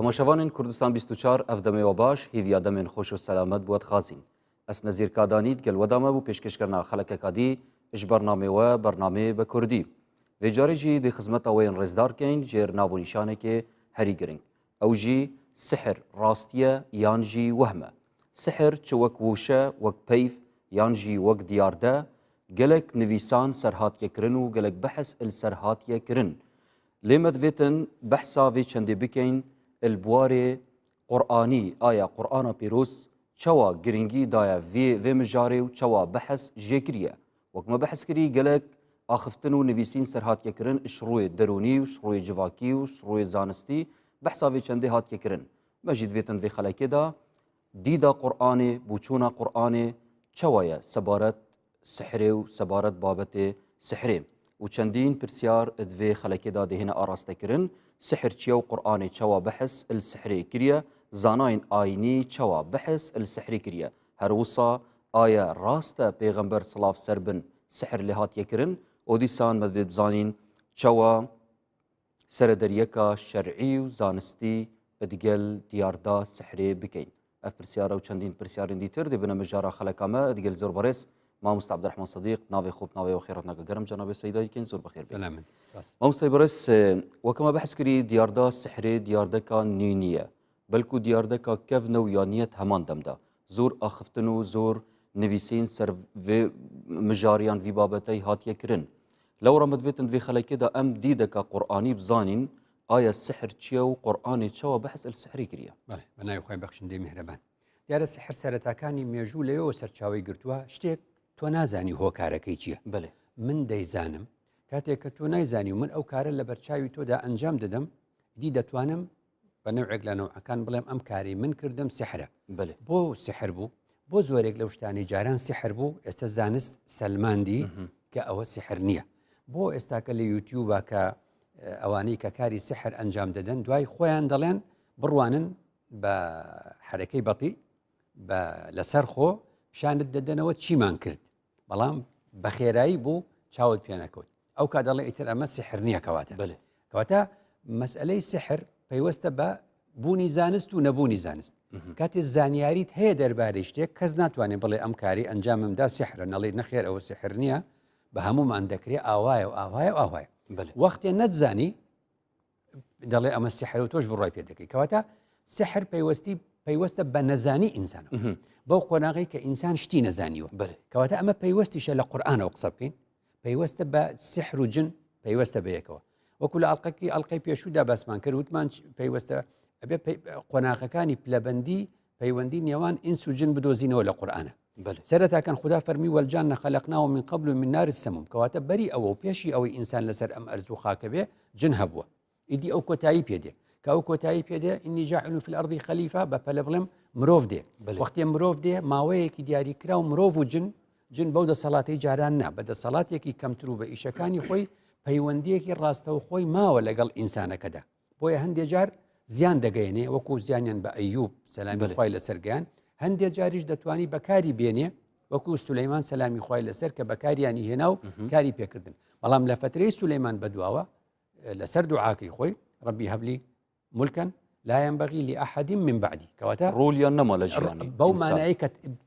تماشاوان کردستان 24 اف دمه و باش هیویا دمن خوش و سلامت بود خازین اس نظیر کادانید گل ودامه بو پیشکش کرنا خلق کادی اش برنامه و برنامه به کردی و جاری جی دی خدمت اوین رزدار کین جر ناو نشانه که هری گرینگ او جی سحر راستیه یان جی وهمه سحر چوک ووشه وک پیف یان جی وک دیارده گلک نویسان سرهات یکرن و گلک بحث السرهات یکرن لمد فيتن بحثا في چندي بكين البواري قرآني آيا قرآن بيروس چوا گرنگي دايا في مجاري و چوا بحث جيكريا وكما بحث كري قلق آخفتنو نويسين سرهات يكرن شروي دروني و شروي جواكي و شروي زانستي بحثا في چندي هات يكرن مجد فيتن في خلاكي دا ديدا قرآني بوچونا قرآني چوايا سبارت سحري و سبارت بابت سحري و چندین پرسیار ادوی خلکی داده هنا آراسته کرن سحر چیا و قرآن چوا بحث السحری کریه زاناین آینی چوا بحث السحری کریه هر وصا آیا راست پیغمبر صلاف سربن سحر لحات یکرن و دیسان مدوید بزانین چوا سردریکا شرعی و زانستی ادگل دیاردا سحری بکین اف پرسیار و چندین پرسیارین دیتر دی بنا مجارا خلکامه ادگل زور برس ما مست عبد الرحمن صديق ناوي خوب ناوي وخيرتنا كرم جناب السيداي كين زور بخير سلام ما مست برس وكما بحث كري دياردا سحري دياردا كان نينيه بلكو دياردا كيف نويانيه همان دمدا زور اخفتنو زور نويسين سر في مجاريان في بابتي هات يكرن لو رمد فيتن في خلي كده ام ديدك قراني بزانين آية السحر تشيو قراني تشوا بحث السحري كريا بله بناي خوي بخشن دي مهربان ديار السحر سرتاكاني ميجو ليو سرچاوي گرتوا شتيك تۆ نازانی هۆکارەکەی چییە بله من دەیزانم کاتێک کە تۆ نایزانی و من ئەو کارە لە بەرچاوی تۆدا ئەنجام دەدەم دی دەتوانم بە نەوعێک لە نەوعەکان بڵێم ئەم کاری من کردم سحرە بله بۆ سحر بوو بۆ زۆرێک لەو شتانی جاران سحر بوو ئێستا زانست سەلماندی کە ئەوە سحر نییە بۆ ئێستاکە لە یوتیوبە کە ئەوانەی کە کاری سحر ئەنجام دەدەن دوای خۆیان دەڵێن بڕوانن بە حرەکەی بەطی لەسەر خۆ پیشانت دەدەنەوە چیمان کرد بەڵام بە خێرایی بوو چاوت پێ نەکەوت ئەو کا دەڵێ ئیتر ئەمە سحر نییە کەواتە کەواتە مەسئلەی سحر پەیوەستە بە بوونی زانست و نەبوونی زانست کاتێ زانیاریت هەیە دەربارەی شتێک کەس ناتوانێت بڵێ ئەم کاری ئەنجاممدا سحرە نەڵێ نەخێر ئەوە سحر نییە بە هەمومان دەکرێت ئاوایە و ئاوایە و ئاوایە وەختێ نەتزانی دەڵێ ئەمە سحر و تۆش بڕای پێ دەکەی کەواتە سحر پەیوەستە بە نەزانی ئینسانە بەو قۆناغی کە ئینسان شتی نەزانیوە کەواتە ئەمە پەیوەستیشە لە قورئانەوە قسە بکەین پەیوەستە بە سحر و جن پەیوەستە بەیەکەوە وەکو لە ئەڵلقەی پێشوودا باسمان کرد وتمان پەیوەستە ئەبێ قۆناغەکانی پلەبەندی پەیوەندی نێوان ئینس و جن بدۆزینەوە لە قورئانە سەرەتاکەن خدا فەرمی وەلجان خەلەقناه من قبل من نار السموم کەواتە بەری ئەوە و پێشی ئەوەی ئینسان لەسەر ئەم ئەرز و خاکە بێ جن هەبووە ئیدی ئەو کۆتایی پێدێ کە ئەو کۆتایی پێدێ ئینی جاعل فی الأرض خەلیفە بە پەلە بڵێم مرۆڤ دێ وەختێ مرۆڤ دێ ماوەیەکی دیاریکرا و مرۆڤ و جن بەو دەسەڵاتی جاران نا بە دەسەڵاتێکی کەمتر و بە ئیشەکانی خۆی پەیوەندیەکی ڕاستەو خۆی ماوە لەگەڵ ئینسانەکەدا بۆیە هەندێک جار زیان دەگەێنێ وەکو زیانیان بە ئەیوب سەلامی خوای لەسەرگیان هەندێک جاریش دەتوانی بەکاری بێنێ وەکو سولەیمان سەلامی خوای لەسەر کە بەکاریانی هێنا و کاری پێکردن بەڵام لە فترەی سولەیمان بەدواوە لەسەر دوعاکەی خۆی ڕەبی هەبلی ملکن لا ينبغي لأحد من بعدي كواتا روليا نما لجيان بو معناي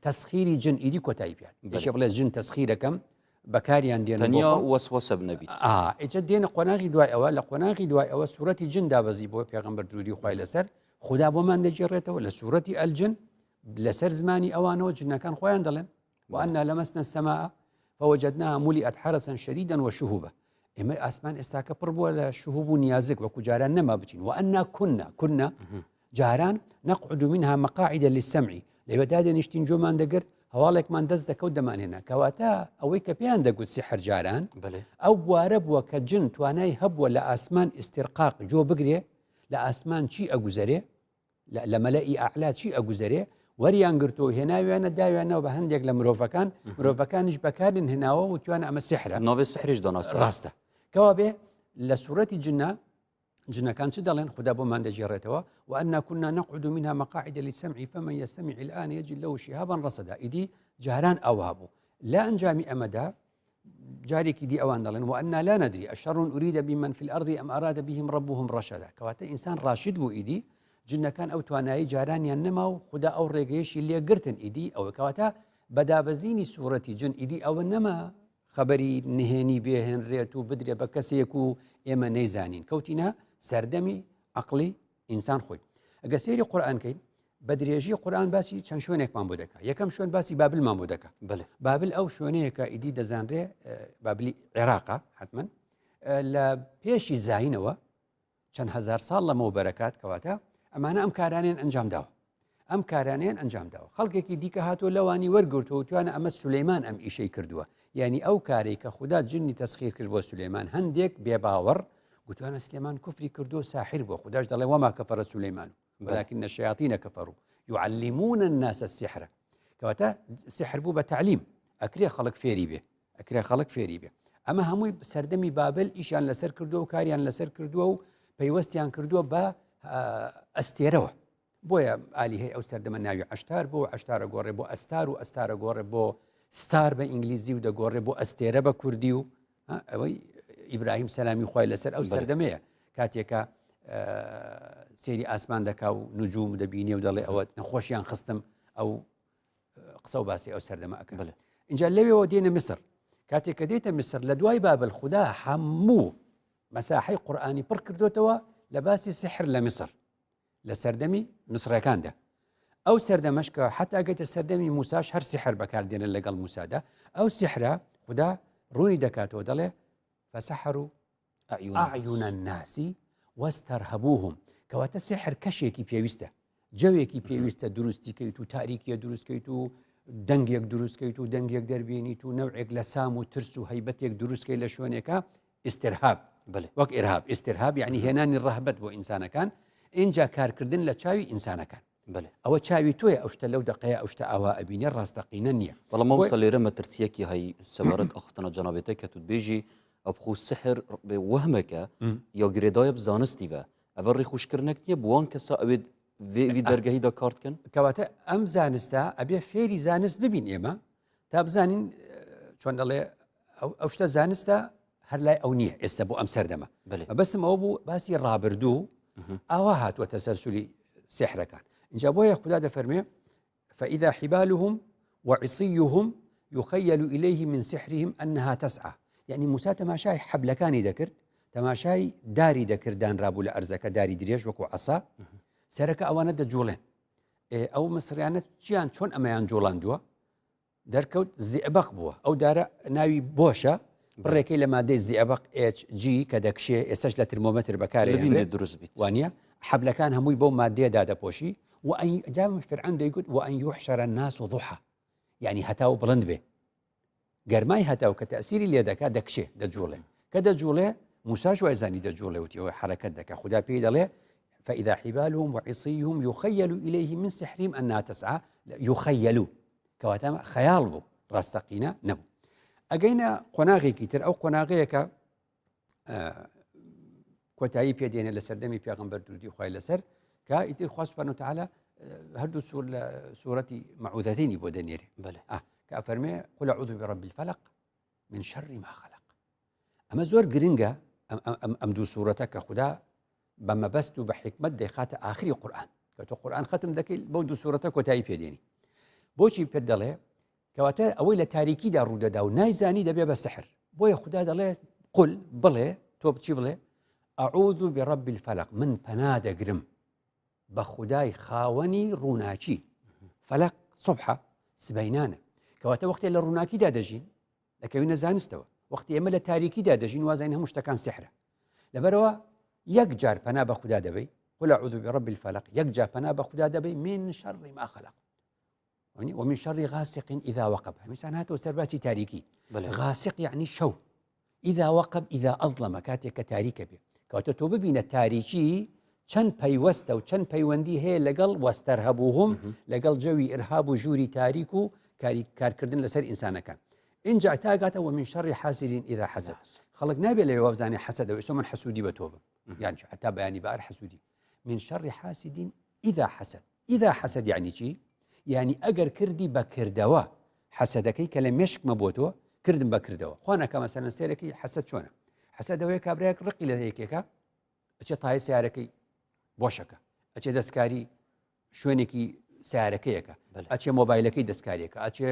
تسخيري جن ايدي كوتاي بيان ايش يبغى جن تسخيره كم بكاريان دينا تنيا وسوسه بنبي اجا دينا قناغي دواي اول قناغي دواي اول سوره جن دابزي بو پیغمبر جودي خوای لسر خدا بو من دجرته ولا سوره الجن لسر زماني اوانو جن كان خويان دلن وان لمسنا السماء فوجدناها ملئت حرسا شديدا وشهوبا اما اسمان استاكا بربو ولا شهوب نيازك وكو جاران نما بچين وان كنا جاران نقعد منها مقاعد للسمع لبداد نشتين جومان دقرت هوالك من دز دكود دمان هنا كواتا اويك بيان دقود سحر جاران او بوارب وكجن تواناي هب ولا اسمان استرقاق جو بقري لا اسمان شي اغوزري لا لملائي اعلى شي اغوزري وريان قرتو هنا وانا داوي انا وبهندق لمروفكان مروفكانش بكارن هنا وتوانا ام السحر نوبي السحرش دوناس راسته كوابه لسورة الجنة كان سدلن خدا بو من دجرتوا وأن كنا نقعد منها مقاعد للسمع فمن يستمع الآن يجد له شهابا رصدا إدي جهران أوهابو لا أنجامي أمدا جارك دي أوان دلن وأن لا ندري الشر أريد بمن في الأرض أم أراد بهم ربهم رشدا كواتا إنسان راشد بو إدي جنەکان ئەو توانایی جارانیان نەما و خوددا ئەو ڕێگەیەشی لێگرتن ئیدی ئەوە کەواتە بەدابەزینی سوورەتی جن ئیدی ئەوە نەما خەبەری نهێنی بێهێنرێت و بدرێ بە کەسێک و ئێمە نەیزانین کەوتینە سەردەمی عقلی ئینسان خۆی ئەگە سێری قورئانکەین بە درێژی قورئان باسی چەند شوێنێکمان بۆ دەکات یەکەم شوێن باسی بابلمان بۆ دەکات بابل ئەو شوێنەیەکە ئیدی دەزانرێ بابلی عێراقا حتمما لە پێشی زاینەوە چەند هزار ساڵ لەمەوە بەرەکات کەواتە ئەمانە ئەم کارانیان ئەنجام داوە ئەم کارانیان ئەنجام داوە خەڵکێکی دیکە هاتۆ لەوانی وەرگرتەوە توانە ئەمە سولەیمان ئەم ئیشەی کردووە یعنی ئەو کارێک کە خوددا جنی تەسخیر کرد بۆ سولەیمان هەندێک بێباوەڕ گوتوانە سلێمان کوفری کردو ساحر بۆ خودداش دەڵێ وەما کەفەرە سولەیمان ولكن الشياطين كفروا يعلمون الناس السحر كواتا سحر بو بتعليم أكري خلق فيري به أكري خلق فيري به أما هموي سردمي بابل إيشان لسر كردو كاريان لسر كردو بيوستيان كردو با أستيروه بويا آلهة أو سردم الناوي عشتار بو عشتار قوري بو أستار وأستار قوري بو ستار بإنجليزي ودا قوري بو أستيرة بكرديو أوي إبراهيم سلامي خوي لسر أو سردمية كاتيكا سێری ئاسمان دەکا و نجوم دەبینێ و دەڵێ ئەوە نەخۆشیان خستم ئەو قسە و باسی ئەو سەردەمە ئەەکە اینجا لەوێەوە دێنە میسر کاتێک کە دێتە میسر لە دوای بابل خوددا هەموو مەساحەی قورئانی پڕ کردوتەوە لە باسی سحر لە میسر لە سەردەمی میسرەکاندا ئەو سەردەمەش کە حتا گەیتە سەردەمی موساش هەر سحر بەکاردێنە لەگەڵ موسادا ئەو سحرە خوددا ڕووی دەکاتەوە دەڵێ فسحروا أعين الناس واسترهبوهم کەواتە سحر کەشێکی پێویستە جەوێکی پێویستە دروستیکەیت و تاریکیە دروستکەیت و دەنگێک دروستکەیت و دەنگێک دەربێنیت و نەوعێک لە سام و ترس و هەیبەتێک دروستکەی لە شوێنێکە ئیسترهاب وەک ئێرهاب ئیسترهاب یعنی هێنانی ڕەهبەت بۆ ئینسانەکان اینجا کارکردن لە چاوی ئینسانەکان ئەوە چاوی تۆیە ئەو شتە لەو دقەیە ئەو شتە ئاوا ئەبینێ ڕاستەقینە نییە بەڵام مەوەستا لێرە مەترسیەکی هەی سەبارەت ئەختنە جەنابێتە کە توتبێژی ئەبخو سحر وەهمەکە یا گرێدایە بزانستی بە ئەڤە ڕێخوشکردنێک نییە بوان کەسا ئەوێت وی دەرگەهیدا کارتکەن کەواتە ئەم زانستە ئەبێ فێری زانست ببین ئێمە تا بزانین چۆن دەڵێ ئەو شتە زانستە هەر لای ئەو نییە ئێستا بۆ ئەم سەردەمە بەسم ئەوە بوو باسی ڕابردوو ئاوا هاتووە تەسەلسولی سحرەکان اینجا بۆیە خوددا دەفەرمێ فإذا حبالهم وعصيهم يخيل إليه من سحرهم أنها تسعى يعني موسى تەماشای حەبلەکانی دەکرد تەماشای داری دەکردان ڕابوو لە ئەرزەکە داری درێژ وەکو عەسا سەرەکە ئەوانە دەجوڵێن ئەو مصریانە چیان چۆن ئەمەیان جوڵاندووە دەرکەوت زیئبەق بووە ئەو دارە ناوی بۆشە بڕێکەی لە مادەی زیئبەق HG کە دەکشێ ئێستاش لە ترمۆمەتر بەکارێنێت دروست بیت وانە حەبلەکان هەمووی بەو مادەیەدا دەپۆشی و جام فرعون دەیگوت وأن يحشر الناس ضحى يعني هەتاو بڵند بێ گەرمای هەتاو کە تەئسیری لێ دەکا دەکشێ دەجوڵێ کە دەجوڵێ موساش وایزانی دەجوڵێ وتیەوە حرەکەت دەکا خوددا پێی دەڵێ فإذا حبالهم وعصيهم يخيل إليه من سحرهم أنها تسعى يخيلوا كواتە خەیاڵ بوو ڕاستەقینە نەبوو ئەگەینە قۆناغێکی تر ئەو قۆناغەیەکە کۆتایی پێدێنێ لە سەردەمی پێغەمبەر درودی خوای لەسەر کە ئیتر خوا سوبحانه وتعالى هەردوو سوور لە سوورەتی مەعوذەتینی بۆ دەنێرێ کە ئەفەرمێ قل أعوذ برب الفلق من شر ما خلق ئەمە زۆر گرنگە ئەم دوو سوورەتە کە خوددا بە مەبەست و بە حکمت دەیخاتە ئاخری قورئان کە تۆ قورئان ختم دەکەیت بەو دوو سوورەتە کۆتایی پێدێنی بۆچی پێت دەڵێ کەواتە ئەوەی لە تاریکیدا ڕوودەدا و نایزانی دەبێ بە سحر بۆیە خوددا دەڵێ قل بڵێ تۆ بچی بڵێ أعوذ برب الفلق من پەنا دەگرم بە خودای خاوەنی ڕووناچی فەلق سوبحە سبەینانە کەواتە وەختێ لە ڕووناکیدا دەژین دەکەوینە زانستەوە وەختی ئێمە لە تاریکیدا دەژین وازین هەموو شتەکان سحرە لەبەرەوە یەک جار پەنا بە خوددا دەبەی قل أعوذ برب الفلق یەک جار پەنا بە خوددا دەبەی من شر ما خلق ومن شر غاسق إذا وقب هەمیشان هاتەوە سەرباسی تاریکی غاسق يعني شەو إذا وقب إذا أظلم کاتێک کە تاریکە بێ کەواتە تۆ ببینە تاریکی چەند پەیوەستە و چەند پەیوەندی هەیە لەگەڵ وەستەرهەبووهم لەگەڵ جەوی ئرهاب و ژووری تاریک و کارکردن لەسەر ئینسانەکان اینجا تاگاتەوە من شر حاسد إذا حسد خەڵک نابێت لەوێ وابزانێ حەسەدەوە ئێستا من حەسوودی بە تۆ بم یان حتا بەیانی بەئەر حەسوودی من شر حاسد إذا حسد إذا حسد يعني چی يعني ئەگەر کردی بە کردەوە حەسەدەکەی کە لە مێشکمە بۆ تۆ کردم بە کردەوە خوانەکە مەسەلەن سێرەکەی حەسەد چۆنە حەسەدەوەی کابرایەک ڕقی لە هەیەکێکە بچێت تای سیارەکەی بۆشەکە ئەچێ دەستکاری شوێنێکی سیارەکەیەکە بەڵێ. ئەچێ مۆبایلەکەی دەستکاریەکە ئەچێ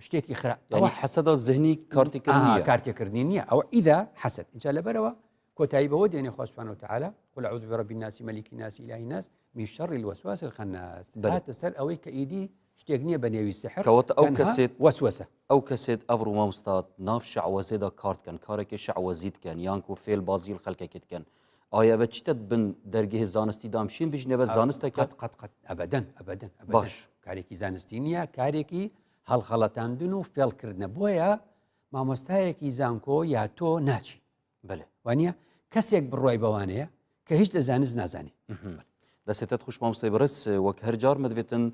شتێکی خراپ ینی حەسەدا زهنی کارتێکردنیە کارتێکردنی نییە ئەوە ئیدا حەسەد اینجا لەبەرەوە کۆتایی بەوە دێنێ خوا سبحانه وتعالى قل أعوذ برب الناس ملك الناس إله الناس من شر الوسواس الخناس هاتە سەر ئەوەی کە ئیدی شتێک نییە بە نێوی سحر کەواتە ئەو تەنها کەسێت وەسوەسە ئەو کەسێت ئەڤڕ مامۆستا ناو شعوەزێدا کارتکەن کارێکی شعوەزیتکەن یانکو فێل بازیل خەڵکێکتکەن ئایا بە چیتت بن دەرگەی زانستی دامشین بژنەوە زانستەکە قەت ئەبەدەن باش کارێکی زانستی نییە کارێکی هەڵخەڵەتاندن و فێڵکردنە بۆیە مامۆستایەکی زانکۆ یا تۆ ناچی بەێ وانە کەسێک بڕۆی بەوانەیە کە هیچ دەزانست نازانێ دەسێتت خوش مامۆستای بەرز وەک هەرجار مدوێتن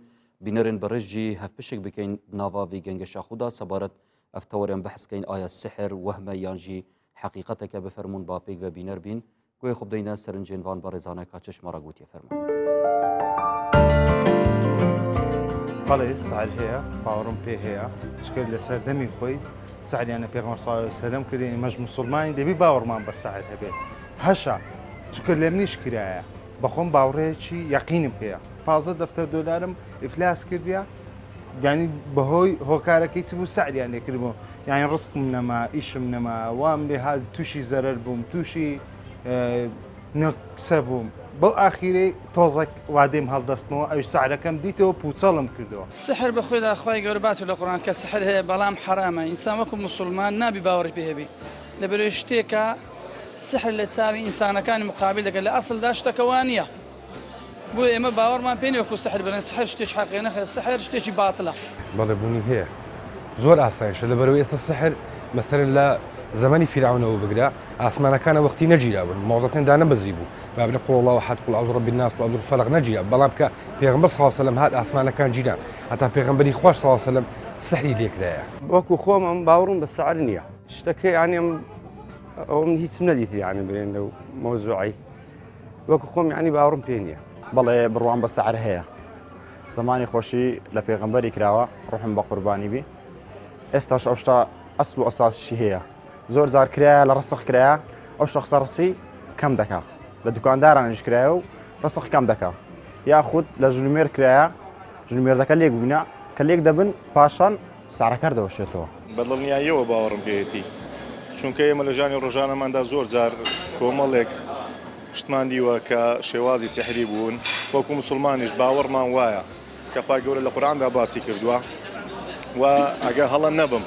بینەرن بەڕێژی هەفپشێک بکەین ناواوی گەنگە شاخودا سەبارەت ئەفتەوەرێن بەحسکەین ئایا سحر وەهمە یانژی حقیقەتەکە بفەرمونون با پێک بە بینەر بین گوێ خوب دەینە سەرنجێنوان بە ڕێزانە کا چشمەڕە گوتیە فەرمە بەڵێ سعر هەیە باوەڕم پێ هەیە چکە لە سەردەمی خۆی سعریانە پێغەمبەر صلی الله علیه و سلم کردی ئێمەش موسڵمانی دەبی باوەڕمان بە سعر هەبێت هەشە چکە لێم نیش کرایە بەخۆم باوڕەیەکی یەقینم پێەیە 15 دەفتەر دۆلارم ئیفلاس کردیە یعنی بەهۆی هۆکارەکەی چ بوو سعریان لێکردبوو یعنی ڕزقم نەما ئیشم نەما وام لێ ها تووشی زەرەر بووم تووشی نەقسە بووم بۆ ئاخیرەی تۆزێک وادێم هەڵدەستنەوە ئەوش سعرەکەم دیتەوە پوچەڵم کردەوە سحر بەخۆیدا خۆی گەورە باسی لە قورآن کە سحر هەیە بەڵام حرامە ئینسان وەکو موسڵمان نابی باوەڕی پێ هەبی لەبەرەوەی شتێکە سحر لە چاوی ئینسانەکانی مقابل دەکەن لە ئەسڵدا شتەکەوان نییە بۆ ئێمە باوەڕمان پێ وەکو سحر بڵێن سحر شتێک حەقیقی نەخێت سحر شتێکی باتڵە بەڵێ بوونی هەیە زۆر ئاسایشە لەبەرەوەی ئێستا سحر مەسەرن لە زمانی فیرعونەوە بگرا ئاسمانەکانە وەختی نەگیراون مۆزەتێندا نەبەزی بوو بابنە قوڵ الله ئەحد قوڵ ئەعوذ برب الناس قوڵ ئەعوذ بالفەلق نەگیرا بەڵام کە پێغەمبەر صلی الله علیه و سلم هات ئاسمانەکان گیران هەتا پێغەمبەری خوا صلی الله علیه و سلم سحری لێکرایە وەکو خۆم ئەم باوڕم بە سەعر نییە شتەکە یعنی ئەوم هیچم نەدیتی یعنی برێن لەو مۆزوعی وەکو خۆم یعنی باوڕم پێ نییە بەڵێ بڕوان بە سەعر هەیە زمانی خۆشی لە پێغەمبەری کراوە ڕوحم بە قوربانی بی ئێستاش ئەو شتا ئەسڵ و ئەساسیشی هەیە زۆر جار کرایە لە ڕسخ کرایە ئەو شەخسە ڕسی کەم دەکا لە دوکاندارانش کرایە و ڕسخ کەم دەکا یاخود لە ژنومێر کرایە ژنومێردەکە لێک بووینە کە لێک دەبن پاشان سعرەکە دەوەشێتەوە بەدڵنیاییەوە باوەڕم پێێتی چونکە ئێمە لە ژانی ڕۆژانەماندا زۆر جار کۆمەڵێک شتمان دیوە کە شێوازی سحری بوون وەکو موسڵمانیش باوەڕمان وایە کە خوا گەورە لە قورئاندا باسی کردووە و ئەگە هەڵە نەبم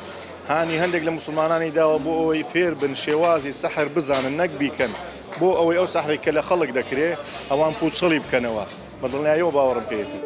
هانی هەندێک لە موسڵمانانی داوە بۆ ئەوەی فێر بن شێوازی سەحر بزانن نەک بیکەن بۆ ئەوەی ئەو سەحری کە لە خەڵک دەکرێ ئەوان پوچەڵی بکەنەوە بەدڵنیاییەوە باوەڕم پێێتی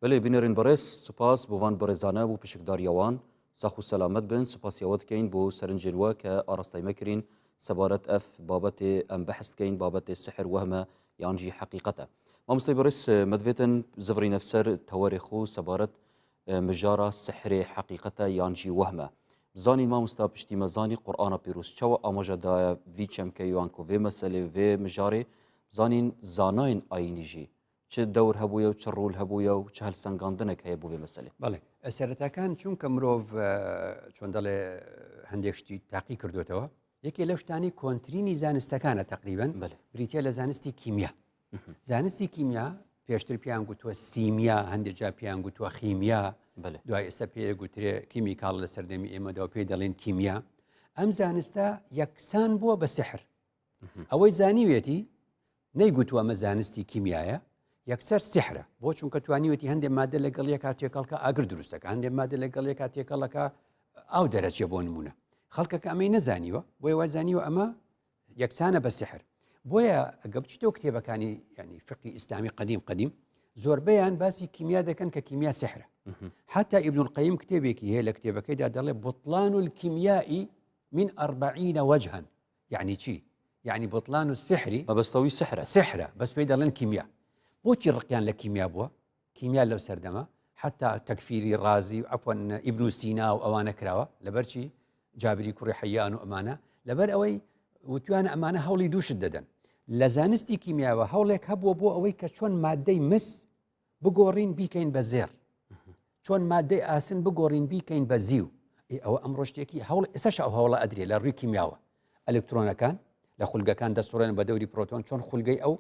بەێ بینەرین بەڕێز سوپاس بۆوان بەڕێزانە بوو پشکداریەوان ساخ و سەلامەت بن سوپاسیەوەتکەین بۆ سەرنجێنوە کە ئاراستای مەکرین سەبارەت ئەف بابەتێ ئەم بەحستکەین بابەتێ سحر وەهمە یانجی حقیقەتە مامۆستای بەڕێز مدوێتن زڤڕی نەفسەر تەوەری خۆ سەبارەت مژارە سحرێ حقیقەتە یانجی وەهمە بزانین مامۆستا پشتیمەزانی قورئانە پیرۆز چاوە ئاماژەدایە وی چەمکەیوان کۆ vê مەسەلێ vê مژارێ بزانین زاناین ئاینیژی چ دەور هەبووە و چ ڕوول هەبووە و چه هەلسەنگاندنێک هەیە بۆ vê مەسەلێ بەڵێ سەرەتاکان چونکە مرۆڤ چۆن دەڵێ هەندێک شتی تاقی کردوێتەوە یەکێ لەو شتانی کۆنترینی زانستەکانە تقریبن بریتە لە زانستی کیمیا زانستی کیمیا پێشتر پیان گوتووە سیمیا هەندێک جا پیان گوتووە خیمیا دوای ئێستا پێ گوترێ کیمیکاڵ لە سەردەمی ئێمەدا و پێی دەڵێن کیمیا ئەم زانستە یەکسان بووە بە سحر ئەوەی زانیوێتی نەیگوتووە ئەمە زانستی کیمیایە یەکسەر سحرە بۆ چونکە توانیوێتی هەندێک مادە لەگەڵ یەکا تێکەڵکە ئاگر دروستەکە هەندێک مادە لەگەڵ یەکا تێکەڵەکە ئاو دەرەچێ بۆ نمونە خەڵکەکە ئەمەی نەزانیوە بۆی وازانیوە ئەمە یەکسانە بە سحر بۆیە ئەگە بچیتەوە کتێبەکانی ینی فقی ئیسلامی قدیم زۆربەیان باسی کیمیا دەکەن کە کیمیا سحرە حتا ئیبن القەیم کتێبێکی هەیە لە کتێبەکەیدا دەڵێ بطلان الكیمیائی من 40 وجها یعنی چی یعنی بطلان السحری مەبەستەوەی سحرە بەس پێی دەڵێن کیمیا بۆچی ڕقیان لە کیمیا بووە کیمیا لەو سەردەما حتا تەکفیری ڕازی عفوەن ئیبن سینا و ئەوانە کراوە لەبەرچی جابری کوڕی حەیان و ئەمانە لەبەر ئەوەی وتوانە ئەمانە هەوڵی دووشت دەدەن لە زانستی کیمیاوە هەوڵێک هەبووە بۆ ئەوەی کە چۆن مادەی مس بگۆڕین بیکەین بە زێر چۆن مادەی ئاسن بگۆڕین بیکەین بە زیو ئەوە ئەمڕۆ شتێکی هەوڵ ئێسش ئەو هەوڵە ئەدرێ لە ڕووی کیمیاوە ئەلکترۆنەکان لە خولگەکان دەسوڕێن بە دەوری پرۆتۆن چۆن خولگەی ئەو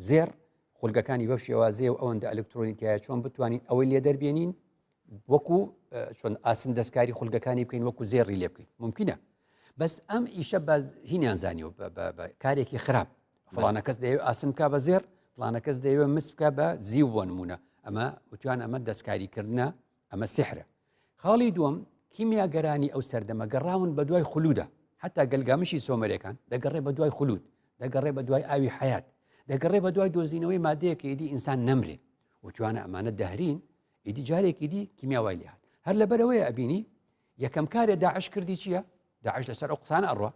زێر خولگەکانی بەو شێوازەیە و ئەوەندە ئەلکترۆنیتایە چۆن بتوانین ئەوەی لێ دەربێنین وەکو چۆن ئاسن دەستکاری خولگەکانی بکەین وەکو زێڕی لێ بکەین ممکنە بەس ئەم ئیشە هینیان زانیوە بە کارێکی خراپ فڵانە کەس دەیەوێت ئاسن بکە بە زێر فڵانە کەس دەیەوێت مس بکە بە زیو بۆ نمونە ئەمە وتوان ئەمە دەستکاریکردە ئەمە سحرە خاڵی دووەم کیمیاگەرانی ئەو سەردەمە گەڕاون بە دوای خولودە حتا گەلگامشی سۆمەرەکان دەگەڕێ بە دوای خولود دەگەڕێ بە دوای ئاوی حیات دەگەڕێ بە دوای دۆزینەوەی مادەیەکە ئیدی ئینسان نەمرێ وتوانە ئەمانە دەهرین ئیدی جارێکی دی کیمیاوای لێهات هەر لەبەرەوەی ئەبینی یەکەم کارێ داعش کردی چییە؟ داعش لەسەر ئەو قسانە ئەڕوە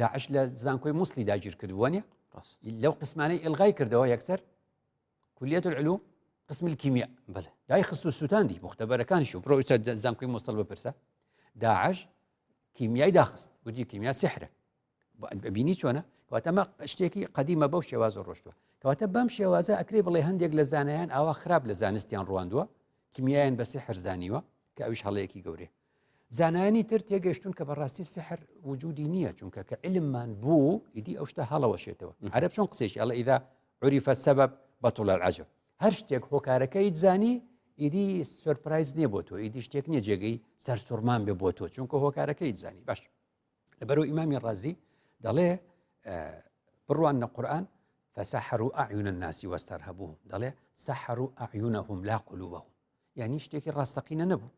داعش لە زانکۆی مووسلی داگیر کردووەنیە لەو قسمانەی ئلغای کردەوە یەکسەر کولیەت العلوم قسم الكيمياء دای خست و سووتاندی مختبەرەکانیش و بڕۆ زانکۆی مووسڵ بپرسە داعش کیمیای داخست گوتی کیمیا سحرە بینی چۆنە کەواتە ئەمە شتێکی قەدیمە بەو شێوازە ڕۆشتووە کەواتە بەم شێوازە ئەکرێ بڵێ هەندێک لە زانایان ئاوا خراپ لە زانستیان ڕواندووە کیمیایان بە سحر زانیوە کە ئەوش هەڵەیەکی گەورێ زانایانی تر تێگەشتون کە بەڕاستی سحر وجودی نییە چونکە کە علممان بوو ئیدی ئەو شتە هەڵەوەشێتەوە عەرەب چۆن قسێکی ئەڵێ ئیذا عُرف السبب بطل العجب هەر شتێک هۆکارەکەیت زانی ئیدی سۆرپرایز نییە بۆ تۆ ئیدی شتێک نییە جێگەی سەرسوڕمان بێ بۆ تۆ چونکە هۆکارەکەیت زانی باش لەبەرەوە ئیمامی ڕازی دەڵێ بڕوانە قورئان فسحروا أعين الناس واسترهبوهم دەڵێ سحروا أعينهم لا قلوبهم یعنی شتێکی ڕاستەقینە نەبوو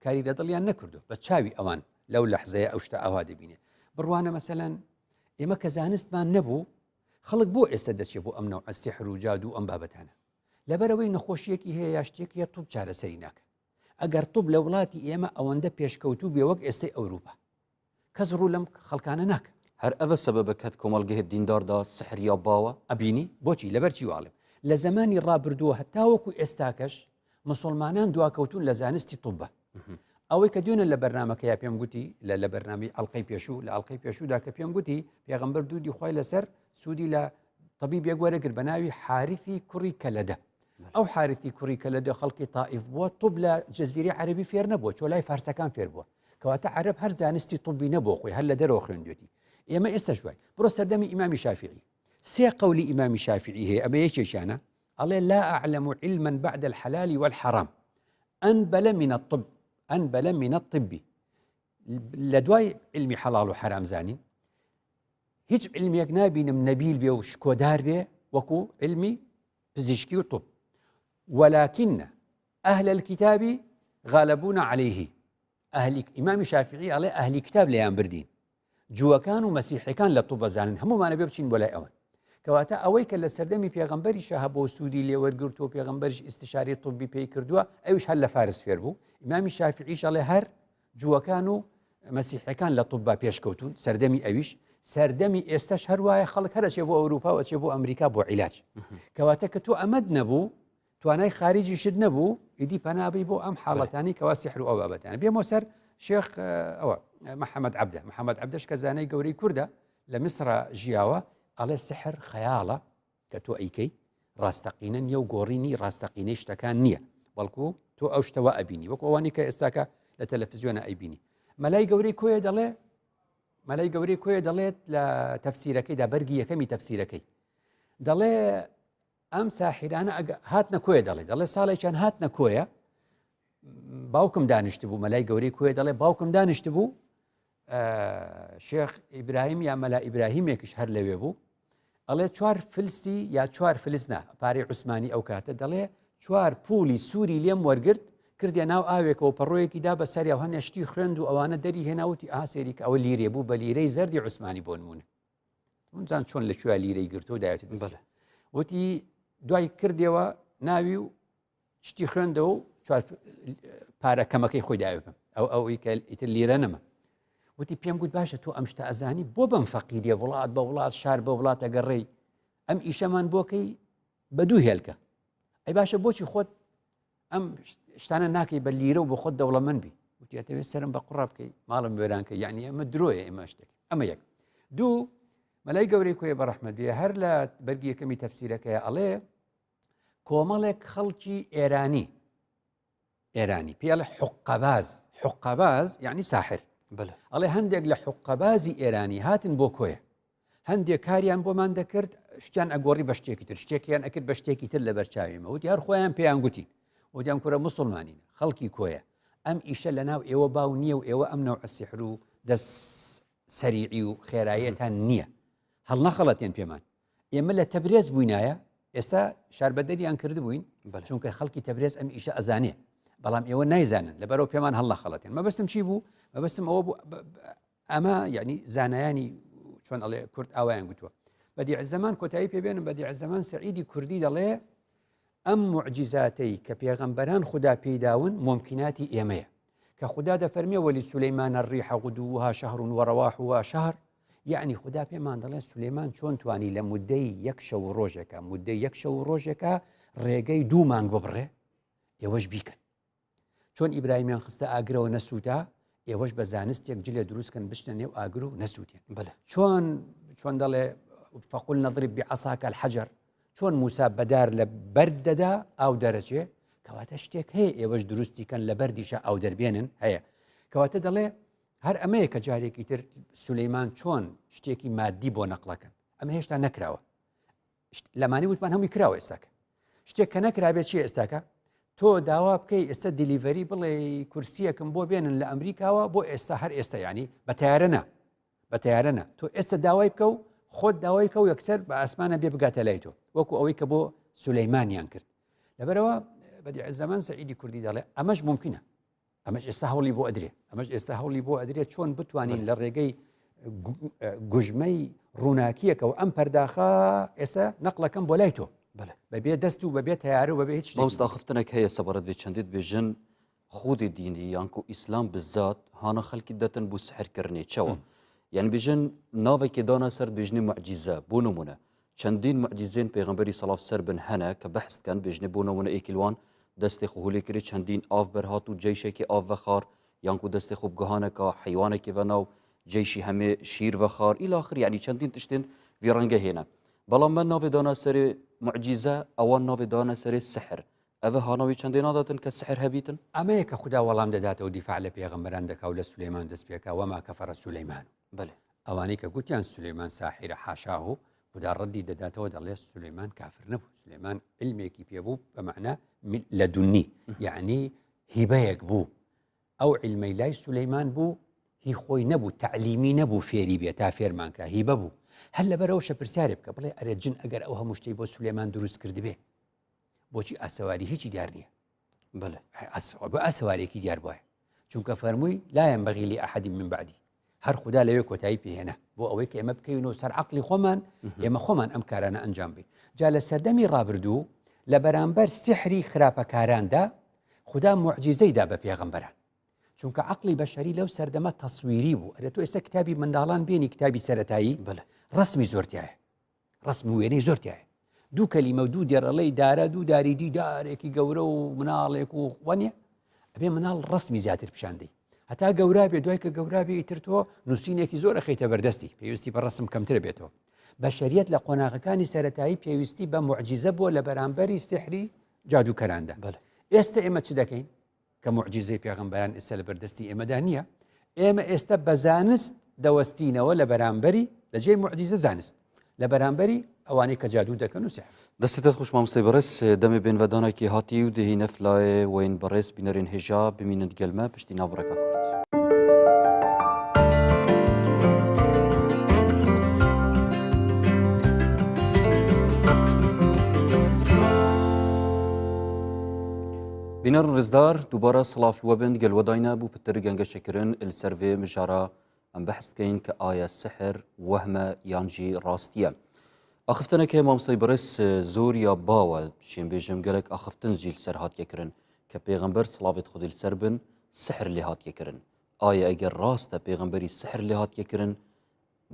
کاری لە دڵیان نەکردو بە چاوی ئەوان لەو لەحزەیە ئەو شتە ئاوا دەبینێ بڕوانە مەسەلەن ئێمە کە زانستمان نەبوو خەڵک بۆ ئێستا دەچێت بۆ ئەم نەوع سحر و جادو ئەم بابەتانە لەبەرەوەی نەخۆشیەکی هەیە یا شتێکی توپ چارەسەری ناکە ئەگەر توپ لە وڵاتی ئێمە ئەوەندە پێشکەوتوو بێ وەک ئێستای ئەوروپا کەس ڕوو لەم خەڵکانە ناکە هەر ئەوە سەبەبەکەت کۆمەڵگەهێت دینداردا سحر یا باوە ئەبینی بۆچی لەبەر چی واڵێم لە زمانی ڕابردووە هەتاوەکو ئێستاکەش مسلمانان دواکەوتون لە زانستی توبە ئەوەی کە دوێنە لە بەرنمەکە یا پێم گوتی لە بەرنامی ئەڵلقەی پێشوو لە ئەڵلقەی پێشوودا کە پێم گوتی پێغەمبەر دوودی خۆی لەسەر سوودی لە طبیبێک وەرەگرت بە ناوی حارثی کوڕی کەلەدە ئەو حارثی کوڕی کەلەدە خەڵکی تائیف بووە توب لە جەزیرەی عەربی فێر نەبووە چۆلای فارسەکان فێر بووە کەواتە عەرب هەر زانستی توبی نەبووە خۆی هەر لە دەرەوە خوێندوێتی ئێمە ئێستا شوای بڕۆ سەردەمی ئیمامی شافعی سێ قەولی ئیمامی شافعی هەیە ئەمە یەکێکیانە ئەڵێ لا أعلم علما بعد الحلال والحرام أنبل من الطب أنبل من الطب لدواي علمي حلال وحرام زانين هیچ علميك نابينم نبيل بيه وشكودار بيه وكو علمي فيزيشكي وطب ولكن أهل الكتاب غالبون عليه أهل إمام الشافعي عليه أهل كتاب ليان بردين جوا كانوا مسيحي كان لطب زانين همو ما نبي بچين ولا أوان كواتا أويك اللي سردمي بيغمبري شاهبو سودي اللي ورقرتو بيغمبرش استشاري طبي بيكردوا أيوش هلا فارس فيربو إمام الشافعي عليه هر جوا كانوا مسيحي كان لطب بيشكوتون سردمي أيوش سردمي استشهر واي خلق هذا شيء بو أوروبا وشيء بو أمريكا بو علاج كواتا كتو أمد نبو تواناي خارجي شد نبو يدي بنابي بو أم حالتاني كواسحر أو أبتاني بيموسر شيخ أو محمد عبدش كزاني قوري كردة لمصر جياوة على السحر خيالة كتو أيكي راستقينا يو قوريني راستقينيش تكان نية بلكو تو أوشتوا أبيني وكو واني كإستاكا لتلفزيون أيبيني ملاي قوري كوية دالي ملاي قوري كوية داليت لتفسيركي دا برقية كمي تفسيركي دالي ئەم ساحرانە هاتنە کۆیە دەڵێ ساڵێکیان هاتنە کۆیە باوکم دانیشت بوو مەلای گەورەی کۆیە دەڵێ باوکم دانیشت بوو شێخ ئیبراهیم یا مەلا ئیبراهیمێکیش هەر لەوێ بوو ئەڵێ 4 فلسی یا 4 فلسنا پارەی عوسمانی ئەو کاتە دەڵێ 4 پولی سووری لێم وەرگرت کردیە ناو ئاوێکەوە پەڕۆیەکی دا بە سەریا هەنێ شتی خوێند و ئەوانە دەری هێناوتی ئاسێری کە ئەوە لیرێ بوو بە لیرەی زەردی عوسمانی بۆ نمونە منجان چۆن لەکوێ لیرەی گرتۆ دایەتی بڵێ وتی دوای کردەوە ناوی و شتی خوێندەوە و پارە کەمەکەی خۆی داوێتم ئەوەی کە ئیتر لیرە نەما وتی پێم گوت باشە تۆ ئەم شتە ئەزانی بۆ بەم فەقیریە وڵات بە وڵات شار بە وڵات ئەگەڕێی ئەم ئیشەمان بۆکەی بە دوو هێلکە ئەی باشە بۆچی خۆت ئەم شتانە ناکەی بە لیرە و بە خۆت دەوڵەمەند بی وتی ئەتەوێت سەرم بە قوڕا بکەی ماڵم وێرانکە یعنی ئەمە درۆیە ئێمە شتێک ئەمە یەک دوو مەلای گەورەی کۆیە بە ڕەحمەتیە هەر لە بەرگی یەکەمی تەفسیرەکەیە ئەڵێ کۆمەڵێک خەڵکی ئێرانی ئێرانی پێڵێ حقەباز یعنی ساحر بەڵێ ئەڵێ هەندێک لە حقەبازی ئێرانی هاتن بۆ کۆیە هەندێک کاریان بۆمان دەکرد شتیان ئەگۆڕی بە شتێکی تر شتێکیان ئەکرد بە شتێکی تر لە بەرچاویمە وتی هەر خۆیان پێیان گوتین وتیان کوڕە مسلمانین خەڵکی کۆیە ئەم ئیشە لە ناو ئێوە باو نییە و ئێوە ئەم نەوع سیحر و دەست سەریعی و خێراییەتان نییە هەڵ نەخەڵەتێن پێمان ئێمە لە تەبرێز بووینایە ئێستا شاربەدەریان کرد بووین چونکە خەڵکی تەبرێز ئەم ئیشە ئەزانێ بەڵام ئێوە نایزانن لەبەرەوە پێمان هەڵ نەخەڵەتێن مەبەستم چی بوو مەبەستم ئەوە بوو ئەمە یعنی زانایانی چۆن ئەڵێ کورد ئاوایان گوتووە بەدیع زەمان کۆتایی پێبێنم بەدیع زەمان سەعیدی کوردی دەڵێ ئەم معجزاتەی کە پێغەمبەران خوددا پێداون ممکناتی ئێمەیە کە خوددا دەفەرمێ وەلی سولەیمانە الريح غدوها شهر ورواحها شهر یعنی خوددا پێمان دەڵێ سولەیمان چۆن توانی لە مودەی یەک شەو ڕۆژێکە مودەی یەک شەو ڕۆژێکە ڕێگەی 2 مانگ ببڕێ ئێوەش بیکەن چۆن ئیبراهیمیان خستە ئاگرەوە نەسووتا ئێوەش بە زانستێک جلێ دروستکەن بشتە نێو ئاگر و نەسووتێن چۆن دەڵێ فەقول نەضرب بعەساکە الحەجەر چۆن موسا بەدار لە بەرد دەدا ئاو دەرەچێ کەواتە شتێک هەیە ئێوەش دروستیکەن لە بەردیشە ئاو دەربێنن هەیە کەواتە دەڵێ هەر ئەمەیە کە جارێکی تر سولەیمان چۆن شتێکی مادی بۆ نەقلەکەن ئەمە هێشتا نەکراوە لەمانی وتمان هەمووی کراوە ئێستاکە شتێک کە نەکرابێت چی ئێستاکە تۆ داوا بکەی ئێستا دیلیڤەری بڵێ کورسیەکەم بۆ بێنن لە ئەمریکاوە بۆ ئێستا هەر ئێستا ینی بە تیارەنە تۆ ئێستا داوای بکە و خۆت داوای کە و یەکسەر بە ئاسمانە بێ بگاتە لای تۆ وەکو ئەوەی کە بۆ سولەیمانیان کرد لەبەرەوە بەدیع زەمان سەعیدی کوردی دەڵێ ئەمەش ممکنە ئەمەش ئێستا هەوڵی بۆ ئەدرێ ئەمەش ئێستا هەوڵی بۆ ئەدرێت چۆن بتوانین لە ڕێگەی گوژمەی ڕووناکیەکە و ئەم پەرداخە ئێستا نەقلەکەم بۆ لای تۆ بەبێ دەست و بەبێ تیارە و بەبێ هیچ ماستاخفتنێک هەیە سەبارەت بێ چەندێت بێژن خودی دینی یانکو ئیسلام بزات هانە خەڵکی دەتن بوو سحرکردنی چەوە یعنی بێژن ناوێکی دانا سەر بێژنی معجیزە بۆ نمونە چەندین معجیزێن پێغەمبەری سەڵاف سەر بن هەنە کە بەحثکەن بێژنێ بۆ نمونە ئێکیلوان دەستی خۆهولێ کردی چەندین ئاف بەرهات و جێیشێکی ئاف vەخار یانکو دەستی خوب گەهانەکە حیوانێکی بەناو جێیشی هەمێ شیر vەخار ئیلا آخر یعنی چەندین تشتێن ڤێڕەنگە هێنە بەڵام من ناوێ دانا سەرێ معجیزە ئەوان ناوێ دانا سەرێ سحر ئەوە هاناوی چەندێن ناداتن کە سحر هەبیتن ئەمەیە کە خوددا وەڵام دەداتەوە دیفاع لە پێغەمبەران دەکا و لە سولەیمان دەست پێکا وەما کەفەرە سولەیمان بەڵێ ئەوانەی کە گوتیان سولەیمان ساحیرە حاشاه و خوددا ڕەدی دەداتەوە دەڵێ سولەیمان کافر نەبوو سولەیمان علمێکی پێبوو بەمعنە لەدونی یعنی هیبەیەک بوو ئەو علمەی لای سولەیمان بوو هی خۆی نەبوو تعلیمی نەبوو فێری بێت تا فێرمانکە هیبە بوو هەر لەبەرەوە شەپرسیارێ بکە بڵێ ئەرێ جن ئەگەر ئەو هەموو شتەی بۆ سولەیمان دروست کردبێ بۆچی ئاسەواری هیچی دیار نییە بەڵێ بۆ ئاسەوارێکی دیار بواە چونکە فەرمووی لا ينبغي لأحد من بعدي هەر خوددا لەوێ کۆتایی پێهێنا بۆ ئەوەی کە ئێمە بکەینەوە سەر عەقلی خۆمان ئێمە خۆمان ئەم کارانە ئەنجام بین جا لە سەردەمی ڕابردوو لە بەرامبەر سحری خراپەکاراندا خوددا معجیزەیدا بە پێغەمبەران چونکە عەقلی بەشەری لەو سەردەمە تەسویری بوو ئەرێ تۆ ئێستا کتابی منداڵان بینی کتابی سەرەتایی ڕسمی زۆرتیایە ڕسم وێنەی زۆرتیایە دوو کەلیمە و دوو دێڕەڵەی دارە دوو داریدی دارێکی گەورە و مناڵێک و وانە ئەبێ مناڵ ڕسمی زیاتر پیشاندەی هەتا گەورا بێ دوای کە گەورا بێ ئیتر تۆ نووسینێکی زۆر خەیتە بەردەستی پێویستی بە ڕسم کەمتر بێتەوە بەشەریەت لە قۆناغەکانی سەرەتایی پێویستی بە معجیزە بۆ لە بەرامبەری سحری جادوکەراندا ئێستا ئێمە چ دەکەین کە معجیزەی پێغەمبەران ئێستا لە بەردەستی ئێمەدا نییە ئێمە ئێستا بە زانست دەوەستینەوە لە بەرامبەری لە جێی معجیزە زانست لە بەرامبەری ئەوانەی کە جادوو دەکەن و سحر دەستێت خوش مامۆستای بەڕێز دەمێ بێنڤەدانێکی هاتی و دەهینە فلایە وین بەڕێز بینەرێن هێژا بمینت گەلمە پشتی ناوڕێکا کورد بینەر ڕزدار دووبارە سڵاف وەبن گەلوەداینە بوو پتر گەنگەشەکردن ئلسەرڤێ مژارە ئەم بەحثکەین کە ئایا سحر وەهمە یانجی ڕاستیە ئاخفتنێکە مامۆستای بەڕێز زۆر یا باوە شێن بێژم گەلێک ئاخفتن جیل سەر هاتیەکردن کە پێغەمبەر سڵاوێت خودی لەسەر بن سحر لێ هاتیەکردن ئایا ئەگەر ڕاستە پێغەمبەری سحر لێ هاتیەکردن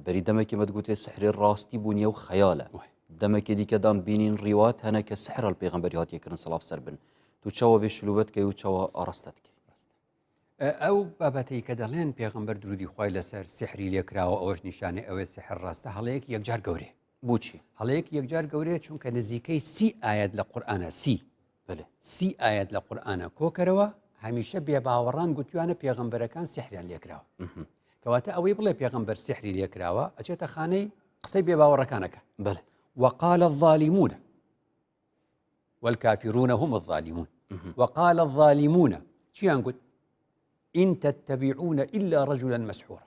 بەری دەمێکی مەدگوتێ سحری ڕاستی بوونیە و خەیالە دەمێکی دیکەدام بینین ڕیوات هەنە کە سحر پێغەمبەری هاتیەکردن سڵاف سەر بن تو چاوە بێ شلووەت کەی و چاوە ئاڕاستەتکەی ئەو بابەتەی کە دەڵێن پێغەمبەر درودی خوای لەسەر سحری لێکراوە ئەوەش نیشانەی ئەوێ سحر ڕاستە هەڵەیەک یەکجار گەورێ بۆچی هەڵەیەک یەکجار گەورێ چونکە نزیکەی 30 ئاەت لە قورئانە 30 ئاەت لە قورئانە کۆکەرەوە هەمیشە بێباوەڕان گوتویانە پێغەمبەرەکان سحریان لێکراوە کەواتە ئەوەی بڵێ پێغەمبەر سحری لێکراوە ئەچێتە خانەی قسەی بێباوەڕەکانەکە بەڵێ وقال الظالمون والكافرون هم الظالمون وقال الظالمون چیان گوت إن تتبعون إلا رجلا مسحورا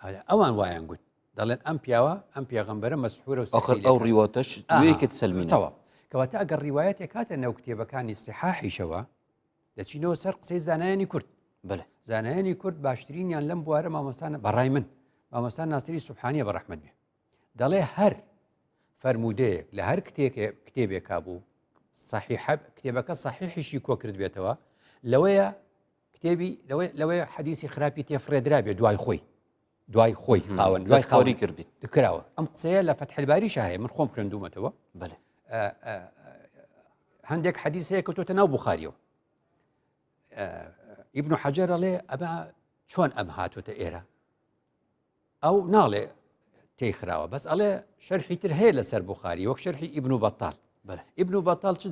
هذا أوان وایان گوت دەڵێن ئەم پیاوە ئەم پێغەمبەرە مەسحورە و آخر ئەو ڕیواتەش دوێکت سەلمینە تەواو کەواتە ئەگەر ڕیوایەتێک هاتە نەو کتێبەکانی سیحاحیشەوە دەچینەوە سەر قسەی زانایانی کورد بەڵێ زانایانی کورد باشترینیان لەم بوارە مامۆستانە بەڕای من مامۆستا ناسری سوبحانیە بەڕەحمەت بێ دەڵێ هەر فەرمودەیەک لە هەر کتێبێک بوو صحیح کتێبەکە صحیحیشی کۆ کرد بێتەوە لەوەیە کتێبی لەوەیە حەدیسی خراپی تێفرێدرا بێ دوای خۆی خاوەن دوای خاوەری کردیت دکراوە ئەم قسەیە لە فتح الباری هەیە من خۆم خوێندومەتەوە بەڵێ هەندێک حەدیثەیە کەوتۆتە ناو بوخاریەوە ئیبن حەجەر ئەڵێ ئەمە چۆن ئەم هاتوتە ئێرە ئەو ناڵێ تێیخراوە بەس ئەڵێ شەرحی تر هەیە لەسەر بوخاری وەک شەرحی ئیبن بەطال ابن بطال چ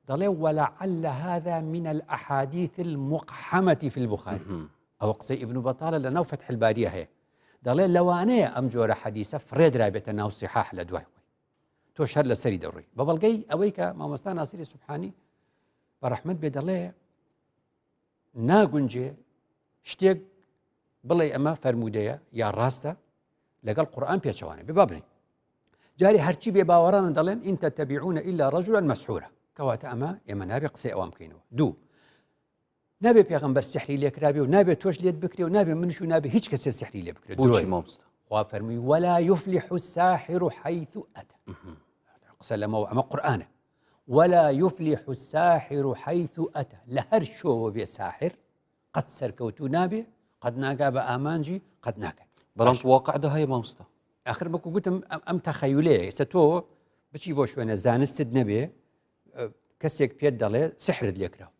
دەڵێ ولعل هذا من الأحاديث المقحمة في البخاري أو قصي ابن بطال لناو فتح البارية هي دەڵێ لەوانەیە ئەم جۆرە حەدیسە فرێدرا بێتە ناو سیحاح لە دوای خۆی تۆ شەر لەسەری دەڕۆی بە بەڵگەی ئەوەی کە مامۆستا ناسری سوبحانی بەڕەحمەت بێ دەڵێ ناگونجێ شتێک بڵێ ئەمە فەرمودەیە یا ڕاستە لەگەڵ قورئان پێچەوانێ بێ با بڵێن جاري هەرچی بێ باوەڕانە دەڵێن ئین تتبعون إلا رجلا مسحورا کەواتە ئەمە ئێمە نابێ قسەی ئەوام بکەینەوە دوو نابێ پێغەمبەر سحری لێکرابێ و نابێ تۆش لێت بکرێ و نابێ منش و نابێ هیچ کەسێ سحری لێ بکرێت بۆچی مامۆستا خوا فەرمووی ولا يفلح الساحر حيث أتى قسە لەمەوە ئەمە قورئانە ولا يفلح الساحر حيث أتى لە هەر شۆوە بێ ساحر قەت سەرکەوتوو نابێ قەت ناگا بە ئامانجی قەت ناکات بەڵام واقعدا هەیە مامۆستا آخر بەکو گوتم ئەم تەخەیولەیە ئێستا تۆ بچی بۆ شوێنە زانستت نەبێ کەسێک پێت دەڵێ سحرت لێکراوە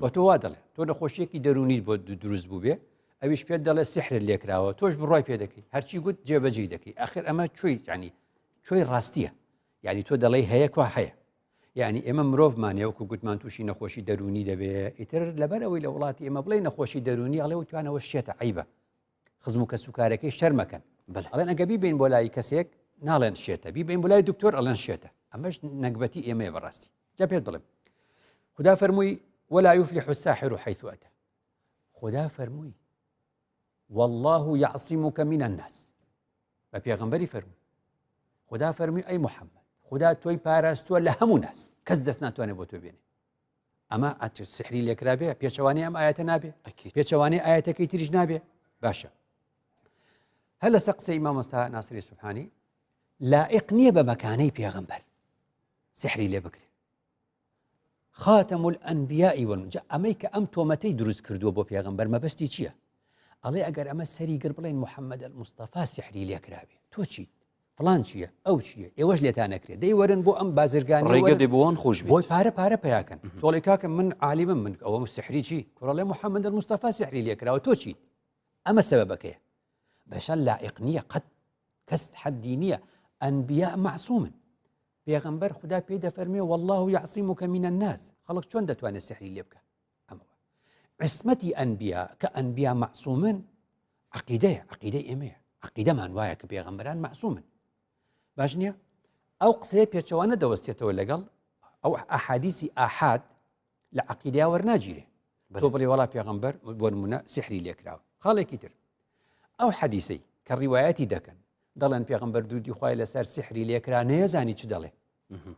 و تۆ وا دەڵێ تۆ نەخۆشیەکی دەرونیت بۆ دروست بوو بێ ئەویش پێت دەڵێ سحرت لێکراوە تۆش بڕای پێ دەکەی هەرچی گوت جێبەجێ دەکەی آخر ئەمە چۆی ینی چۆی ڕاستیە یعنی تۆ دەڵێ هەیە کوا هەیە یعنی ئێمە مرۆڤمانێ وەکو گوتمان تووشی نەخۆشی دەرونی دەبێ ئیتر لەبەرەوەی لە وڵاتی ئێمە بڵێ نەخۆشی دەرونی ئەڵێ توانەوە شێتە عیبە خزم و کە سوکارەکەی شەرمەکەن ئەڵێن ئەگە بیبین بۆ لای کەسێک ناڵێن شێتە بیبین بۆ لای دکتۆر ئەڵێن شێتە ئەمەش نەکبەتی ئێمەیە بەڕاستی جا پێت بڵێم خدا فەرمووی ولا يفلح الساحر حيث أتى خدا فەرمووی والله يعصمك من الناس بە پێغەمبەری فەرمووی خدا فەرمووی ئەی محەممەد خدا تۆی پاراستووە لە هەموو ناس کەس دەست ناتوانێت بۆ تۆ بێنێ ئەمە سحری لێکرا بێ پێچەوانی ئەم ئاەتە نابێ پێچەوانی ئاەتەکەی تریش نابێ باشە هل سقسي إمام ناصري سبحاني لائق نییە بە مەکانەی پێغەمبەر سحری لێ بکرێ خاتم الأنبياء والمجا ئەمەی کە ئەم تۆمەتەی دروست کردووە بۆ پێغەمبەر مەبەستی چییە ئەڵێ ئەگەر ئەمە سەری گر بڵێن محەممەد المستەفا سحری لێکرابێ تۆ چیت فڵان چییە ئەو چییە ئێوەش لێتان نەکرێت دەی وەرن بۆ ئەم بازرگانی ڕێگە دەبووان خۆش بۆی پارە پیاکەن تۆڵی کاکە من عالیمم من ئەوە سحری چی کوڕەڵێ محەممەد المستەفا سحری لێکراوە تۆ چیت ئەمە سەبەبەکەیە بەشان لائق نییە قەت کەس حەدی نییە ئەنبیا معسوومن پێغەمبەر خدا پێی دەفەرمێ والله يعصمك من الناس خەڵک چۆن دەتوانێت سحری لێ بکە ئەمەوە عسمەتی ئەنبیا کە ئەنبیا معسوومن عەقیدەی ئێمەیە عەقیدەمان وایە کە پێغەمبەران معسوومن باش نییە ئەو قسەیە پێچەوانە دەوەستێتەوە لەگەڵ ئەو ئەحادیسی ئاحاد لە عەقیدەیا وەرناگیرێ تۆ بڵێ وەڵا پێغەمبەر بۆ نمونە سحری لێکراوە خاڵێکی تر ئەو حەدیسەی کە ڕیوایەتی دەکەن دەڵێن پێغەمبەر دوودی خوای لەسەر سحری لێکرا نەیەزانی چ دەڵێ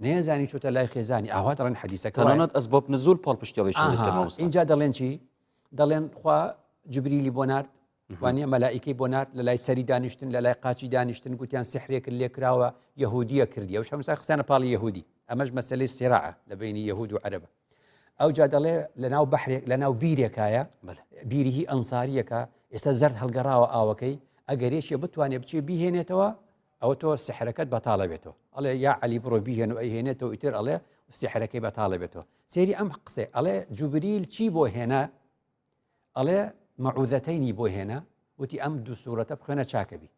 نەیەزانی چۆتە لای خێزانی ئاوا دەڵێن حەدیسەکە تەنانەت ئەسباب نزول پاڵپشتیەوەی اینجا دەڵێن چی دەڵێن خوا جبریلی بۆ نارد وانە مەلائیکەی بۆ نارد لە لای سەری دانیشتن لە لای قاچی دانیشتن گوتیان سحرێکرد لێکراوە یەهودیە کردی ئەو شەمسا قسانە پاڵی یەهودی ئەمەش مەسەلەی سیراعە لە بینی یەهود و عەرەبە ئەو جا دەڵێ لەناو بەحرێک لەناو بیرێکایە بیری ئەنساریەکە ئێستا زەرد هەڵگەڕاوە ئاوەکەی ئەگەرێکێ بتوانێت بچێ بیهێنێتەوە ئەوە تۆ سحرەکەت بەتاڵە بێتەوە ئەڵێ یا عەلی بڕۆ بیهێن و ئەیهێنێتەوە ئیتر ئەڵێ سحرەکەی بەتاڵە بێتەوە سێری ئەم قسێ ئەڵێ جوبریل چی بۆ هێنا ئەڵێ مەعوذەتەینی بۆ هێنا وتی ئەم دوو سوورەتە بخوێنە چاکەبی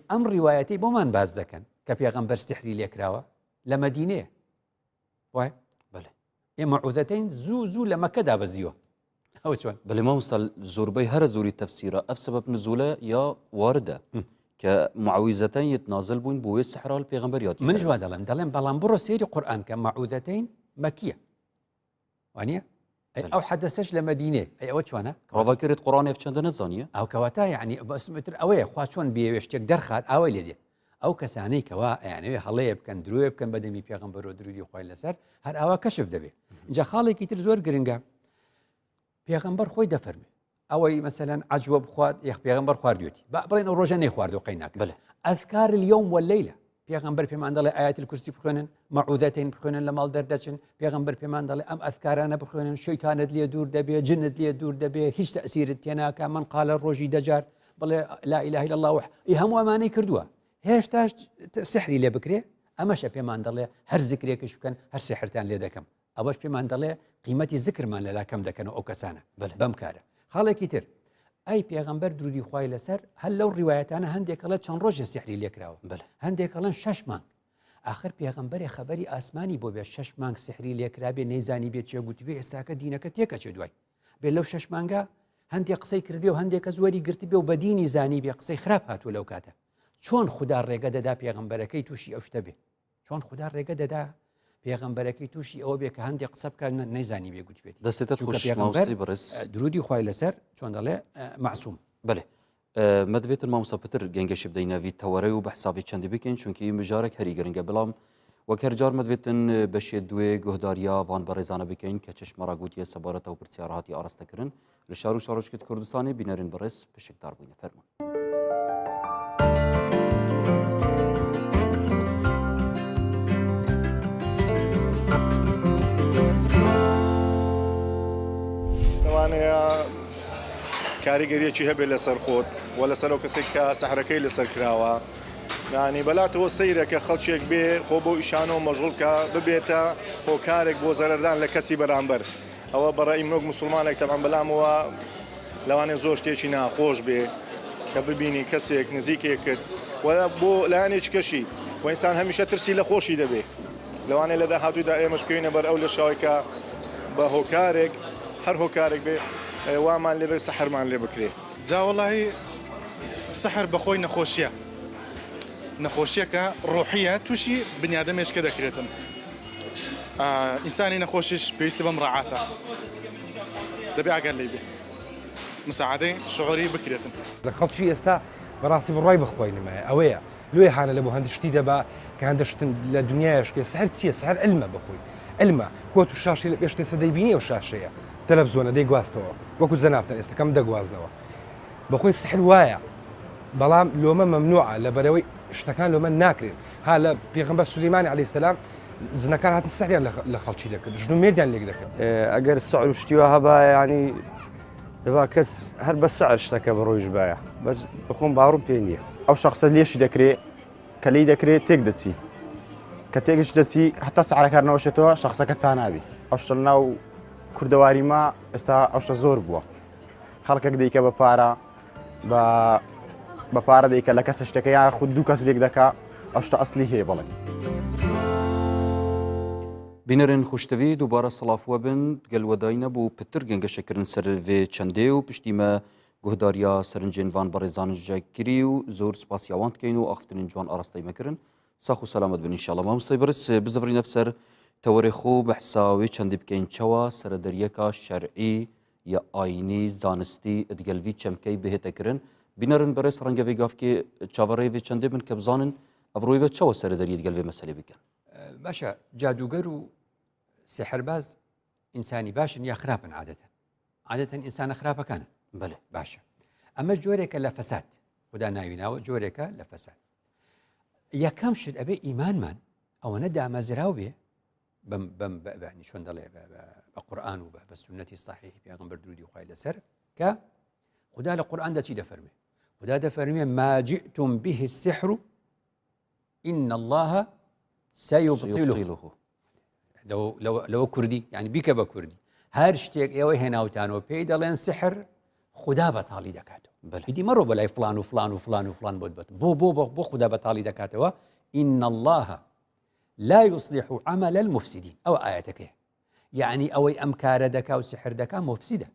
ئەم ڕیوایەتی بۆمان باز دەکەن کە پێغەمبەر سحری لێکراوە لە مەدینەیە وای بەڵێ معوذەتەین زوو لە مەکەدا بەزیوە ئەوە چۆن بەڵێ مامۆستا زۆربەی هەرە زۆری تەفسیرە ئەف سەبەب نزولە یا واردە کە معویزەتەین نازل بوون بۆ وێ سحرال پێغەمبەریاتی منش وا دەڵێن بەڵام بڕۆ سێری قورئان کە معوذەتەین مەکیە وانە ئەو حەدەسەش لە مەدینێ ئەوە چۆنە ڕاواکرێت قڕانێف چەندە نەزانیە ئەو کەواتە یعنی بەسمتر ئەوەیە خوا چۆن بێوێ شتێک دەرخات ئاوای لێ دێ ئەو کەسانەی کەوا یانەوێ هەڵەیە بکەن درۆێ بکەن بەدەمی پێغەمبەر و درودی خوای لەسەر هەر ئاوا کەشف دەبێت اینجا خاڵێکی تر زۆر گرنگە پێغەمبەر خۆی دەفەرمێ ئەوەی مەسەلەن عەجوە بخوات یەخ پێغەمبەر خواردوێتی بڵێن ئەو ڕۆژە نەیخواردو قەی ناکە ئەذکار اليوم والليلة پێغەمبەر پێمان دەڵێ ئاەت الکورسی بخوێنن مەعوذەتەین بخوێنن لە ماڵ دەردەچن پێغەمبەر پێمان دەڵێ ئەم ئەذکارانە بخوێنن شەیتانت لێ دوور دەبێ جنت لێ دوور دەبێ هیچ تەئسیرت تێناکە من قالە ڕۆژی دەجار بڵێ لا إله إلا الله هەموو ئەمانەی کردووە هێشتاش سحری لێ بکرێ ئەمەشە پێمان دەڵێ هەر زیکرێکش بکەن هەر سحرتان لێ دەکەم ئەوەش پێمان دەڵێ قیمەتی زیکرمان لەلا کەم دەکەنەوە ئەو کەسانە بەم کارە خاڵێکی تر ئەی پێغەمبەر درودی خوای لەسەر هەر لەو ڕیوایەتانە هەندێکەڵە چەند ڕۆژە سحری لێکراوە هەندێکەڵەن 6 مانگ آخر پێغەمبەری خەبەری ئاسمانی بۆ بێ 6 مانگ سحری لێکرا بێ نەیزانی بێت چێ گوتی بێ ئێستاکە دینەکە تێکەچێ دوای بێ لەو 6 مانگە هەندێک قسەی کردبێ و هەندێکە زوەری گرتی بێ و بە دینی زانی بێ قسەی خراپ هاتووە لەو کاتە چۆن خوددا ڕێگە دەدا پێغەمبەرەکەی تووشی ئەو شتە بێ چۆن خوددا ڕێگە دەدا پێغەمبەرەکەی تووشی ئەوە بێ کە هەندێک قسە بکە نەیزانی بێ گوتی بێت دەستێتە پێغەمبەر بەڕێز درودی خوای لەسەر چۆن دەڵێ معسووم بەێ مەدوێتن مامۆستا پتر گەنگەشی بدەینەوی تەوەرەی و بە حسابی چەندی بکەین چونکی مژارێک هەری گرنگە بەڵام وەک هەرجار مەدوێتن بەشێ دوێ گۆهداریا وان بەڕێزانە بکەین کە چشمەڕا گوتیە سەبارەتە و پرسیارهاتی ئاراستەکردن لە شار و شارۆچکت کوردستانی بینەرین بەڕێز پشکدار بووینە فەرمون. لەوانەیە کاریگەریەکی هەبێت لەسەر خۆت و لەسەر ئەو کەسێک کە سەحرەکەی لەسەر کراوە ینی بەلاتەوە سەیرەکە خەڵکێک بێ خۆ بۆ ئیشانەوە مەژغوڵکە ببێتە خۆکارێک بۆ زەرەردان لە کەسی بەرامبەر ئەوە بەڕێی منۆک مسلمانێک تەمان بەلامەوە لەوانێ زۆر شتێکی ناخۆش بێ کە ببینی کەسێک نزیکێکت وە بۆ لایەنێک کەشی و ئینسان هەمیشە ترسی لە خۆشی دەبێ لەوانێ لە داهاتوودا ئێمەش پێوینە بەر ئەو لە شاوێکە بە هۆکارێک هەر هۆکارێک بێ وامان لێ بێ سەحرمان لێ بکرێ جاوەڵی سەحر بەخۆی نەخۆشیە نەخۆشیەکە ڕۆحیە تووشی بنیادەمێشکە دەکرێتن ئینسانی نەخۆشیش پێویستە بەم ڕاعاتە دەبێ ئاگەر لێ بێ مساعدەی شعوری بکرێتن لە خەڵکی ئێستا بەڕاستی بڕای بخۆی نمایە ئەوەیە لێ هاانە لە بۆ هەندشتی دەبا کە هەندشتن لە دنیاشکێ سەر چییە سەر ئەلمە بخۆی ئەلمە کۆت و شاشی لە پێش تێسە دەیبینی و شاشەیە تەلەڤزۆنە دەیگواستەوە وەکو زەنابتە ئێستەکەم دەگوازنەوە بەخۆی سحر وایە بەڵام لۆمە مەمنوعە لە بەرەوەی شتەکان لۆمە ناکرێت ها لە پێغەمبەر سولەیمانی عەلەیهی سەلام زنەکان هاتن سەحریان لە خەڵکی دەکرد ژن و مێردیان لێک دەکرد ئەگەر سەعر و شتیوە هەبا ینی دەبا کەس هەر بە سەعر شتەکە بەڕۆیش باە بخۆم باوەڕم پێ نییە ئەو شخصە لێشی دەکرێت کە لی دەکرێت تێک دەچی کە تێکش دەچی هەتا سەعرەکارنەوەشێتەوە شخصەکە چانابی ئەو شتە ناو کوردەواریما ئێستا ئەو شتە زۆر بووە خەڵکێک دەیکە بە پارە بە پارە دەیکە لە کەسە شتەکە یان خود دوو کەس لێک دەکا ئەو شتە ئەسلی هەیە بەڵێ بینەرن خوشتەوی دووبارە سڵافوە بن گەلوەداینە بوو پتر گەنگەشەکردن سەرێ چەندێ و پشتیمە گۆهداریا سەرنجێن وان بەڕێزان ژەگیری و زۆر سپاسیاوان دکەین و ئاختنین جوان ئاراستەی مەکردن ساخ و سەلامەت بن ئینشاڵڵا مامۆستای بەرز بزەڤڕینە سەر تەوەرێ خۆ بە حساوی چەندی بکەین چەوە سەرەدەریەکە شەرعی یا ئاینی زانستی ئەدگەلوی چەمکەی بهێتەکردن بینەرن بەڕێز ڕەنگەوێ گافکێ چاوەڕێوێ چەندێ بن کە بزانن ئەڤڕۆی بە چەوە سەرەدەریت گەلوێ مەسەلێ بکەن باشە جادوگەر و سحرباز ئینسانی باشن یا خراپن عادەتەن ئینسانە خراپەکانە بەێ باشە ئەمە جۆرێکە لە فەساد خدا ناویناوە جۆرێکە لە فەساد یەکەم شت ئەبێ ئیمانمان ئەوەنە دامەزراو بێ بەنی چۆن دەڵێ بە قورئان و بە سنەتی صحیح پێغەمبەر درودی خوای لەسەر کە خدا لە قورئان دەچی دەفەرمێ خدا دەفەرمێ ما جئتم به السحر إن الله سيبطله لەوە کوردی یعنی بیکە بە کوردی هەر شتێک ئێوە هێناوتانەوە پێی دەڵێن سحر خدا بەتاڵی دەکاتەوە هیدی مەڕۆ بەلای فلان و فلان و فلان و فلان بۆت بۆ خدا بەتاڵی دەکاتەوە إن الله لا يصلح عمل المفسدين ئەو ئاەتەکەی یعنی ئەوەی ئەم کارە دەکا و سحر دەکا مفسیدە.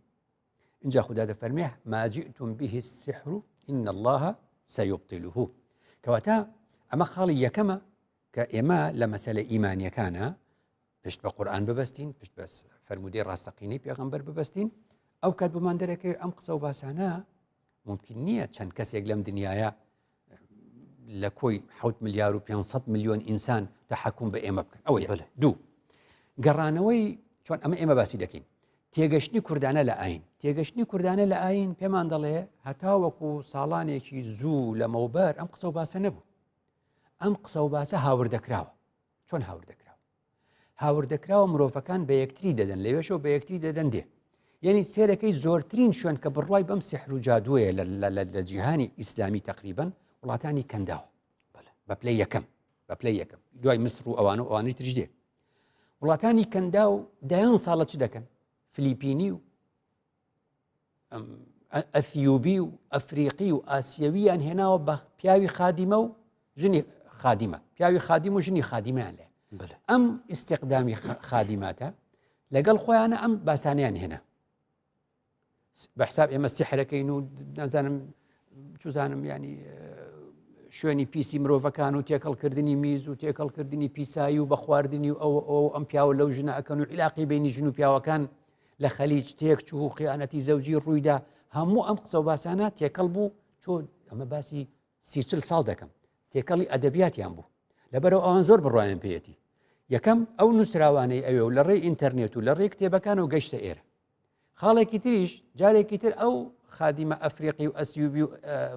اینجا خوددا دەفەرمێ ما جئتم به السحر إن الله سيبطله. کەواتە ئەمە خاڵی یەکەمە کە ئێمە لە مەسەلە ئیمانیەکانە پشت بە قورئان ببەستین، پشت بە فەرمودەی ڕاستەقینەی پێغەمبەر ببەستین. ئەو کات بمان دەرەکەوێت ئەم قسە و باسانە ممکن نییە چەند کەسێک لەم دنیاە لە کۆی 7 ملیار و 500 میلیۆن ئینسان تەحەکوم بە ئێمە بکەن. ئەوەیە. دوو، گەڕانەوەی چۆن ئەمە ئێمە باسی دەکەین تێگەشتنی کوردانە لە ئاین. تێگەشتنی کوردانە لە ئاین پێمان دەڵێ هەتاوەکو ساڵانێکی زوو لە مەوبەر ئەم قسە و باسە نەبوو. ئەم قسە و باسە هاوردەکراوە. چۆن هاوردەکراوە؟ هاوردەکراوە مرۆڤەکان بە یەکتری دەدەن، لەوێشەوە بە یەکتری دەدەن دێ. یعنی سێرەکەی زۆرترین شوێن کە بڕوای بەم سحر و جادووەیە لە جیهانی ئیسلامی تقریباً وڵاتانی کەنداوە بە پلەی یەکەم، بە پلەی یەکەم، دوای مسر و ئەوانەی تریش دێ. وڵاتانی کەندا و دایان ساڵە چ دەکەن؟ فلیپینی و ئەثیوبی و ئەفریقی و ئاسیەویان هێناوە بە پیاوی خادیمە و ژنی خادیمە، پیاوی خادیم و ژنی خادیمیان لێ. ئەم ئیستیقدامی خادیماتە لەگەڵ خۆیانە ئەم باسانیان هێنا بە حساب ئێمە سحرەکەین و نازانم چوزانم ینی شوێنی پیسی مرۆڤەکان و تێکەڵکردنی میز و تێکەڵکردنی پیسایی و بە خواردنی و ئەو ئەم پیاوە لەو ژنە ئەکەن و عیلاقی بینی ژن و پیاوەکان لە خەلیج تێک چوو و خیانەتی زەوجی ڕوویدا. هەموو ئەم قسە و باسانە تێکەڵ بوو. چۆن ئەمە باسی 30 ساڵ دەکەم، تێکەڵی ئەدەبیاتیان بوو. لەبەرەوە ئەوان زۆر بڕایان پێیەتی. یەکەم ئەو نووسراوانەی ئەوێ و لە ڕێی ئینتەرنێت و لە ڕێی کتێبەکان و گەشتە ئێرە. خاڵێکی تریش جارێکی تر ئەو خادیمە ئەفریقی و ئەسیوبی و